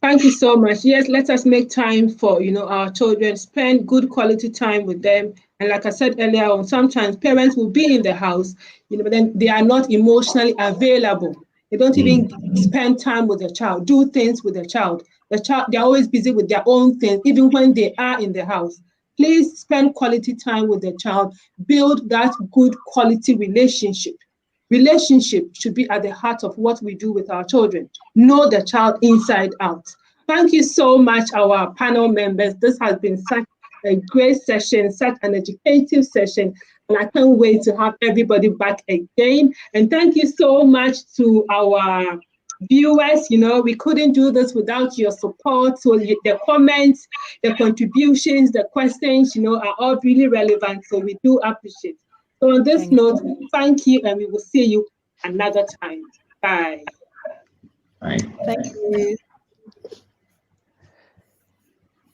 Thank you so much. Yes, let us make time for, our children, spend good quality time with them. And like I said earlier on, sometimes parents will be in the house, but then they are not emotionally available. They don't even spend time with the child, do things with the child. They're always busy with their own things, even when they are in the house. Please spend quality time with the child. Build that good quality relationship. Relationship should be at the heart of what we do with our children. Know the child inside out. Thank you so much, our panel members. This has been such a great session, such an educative session, and I can't wait to have everybody back again. And thank you so much to our viewers. We couldn't do this without your support. So the comments, the contributions, the questions, are all really relevant. So we do appreciate. So on this note, thank you, and we will see you another time. Bye. Bye. Thank you.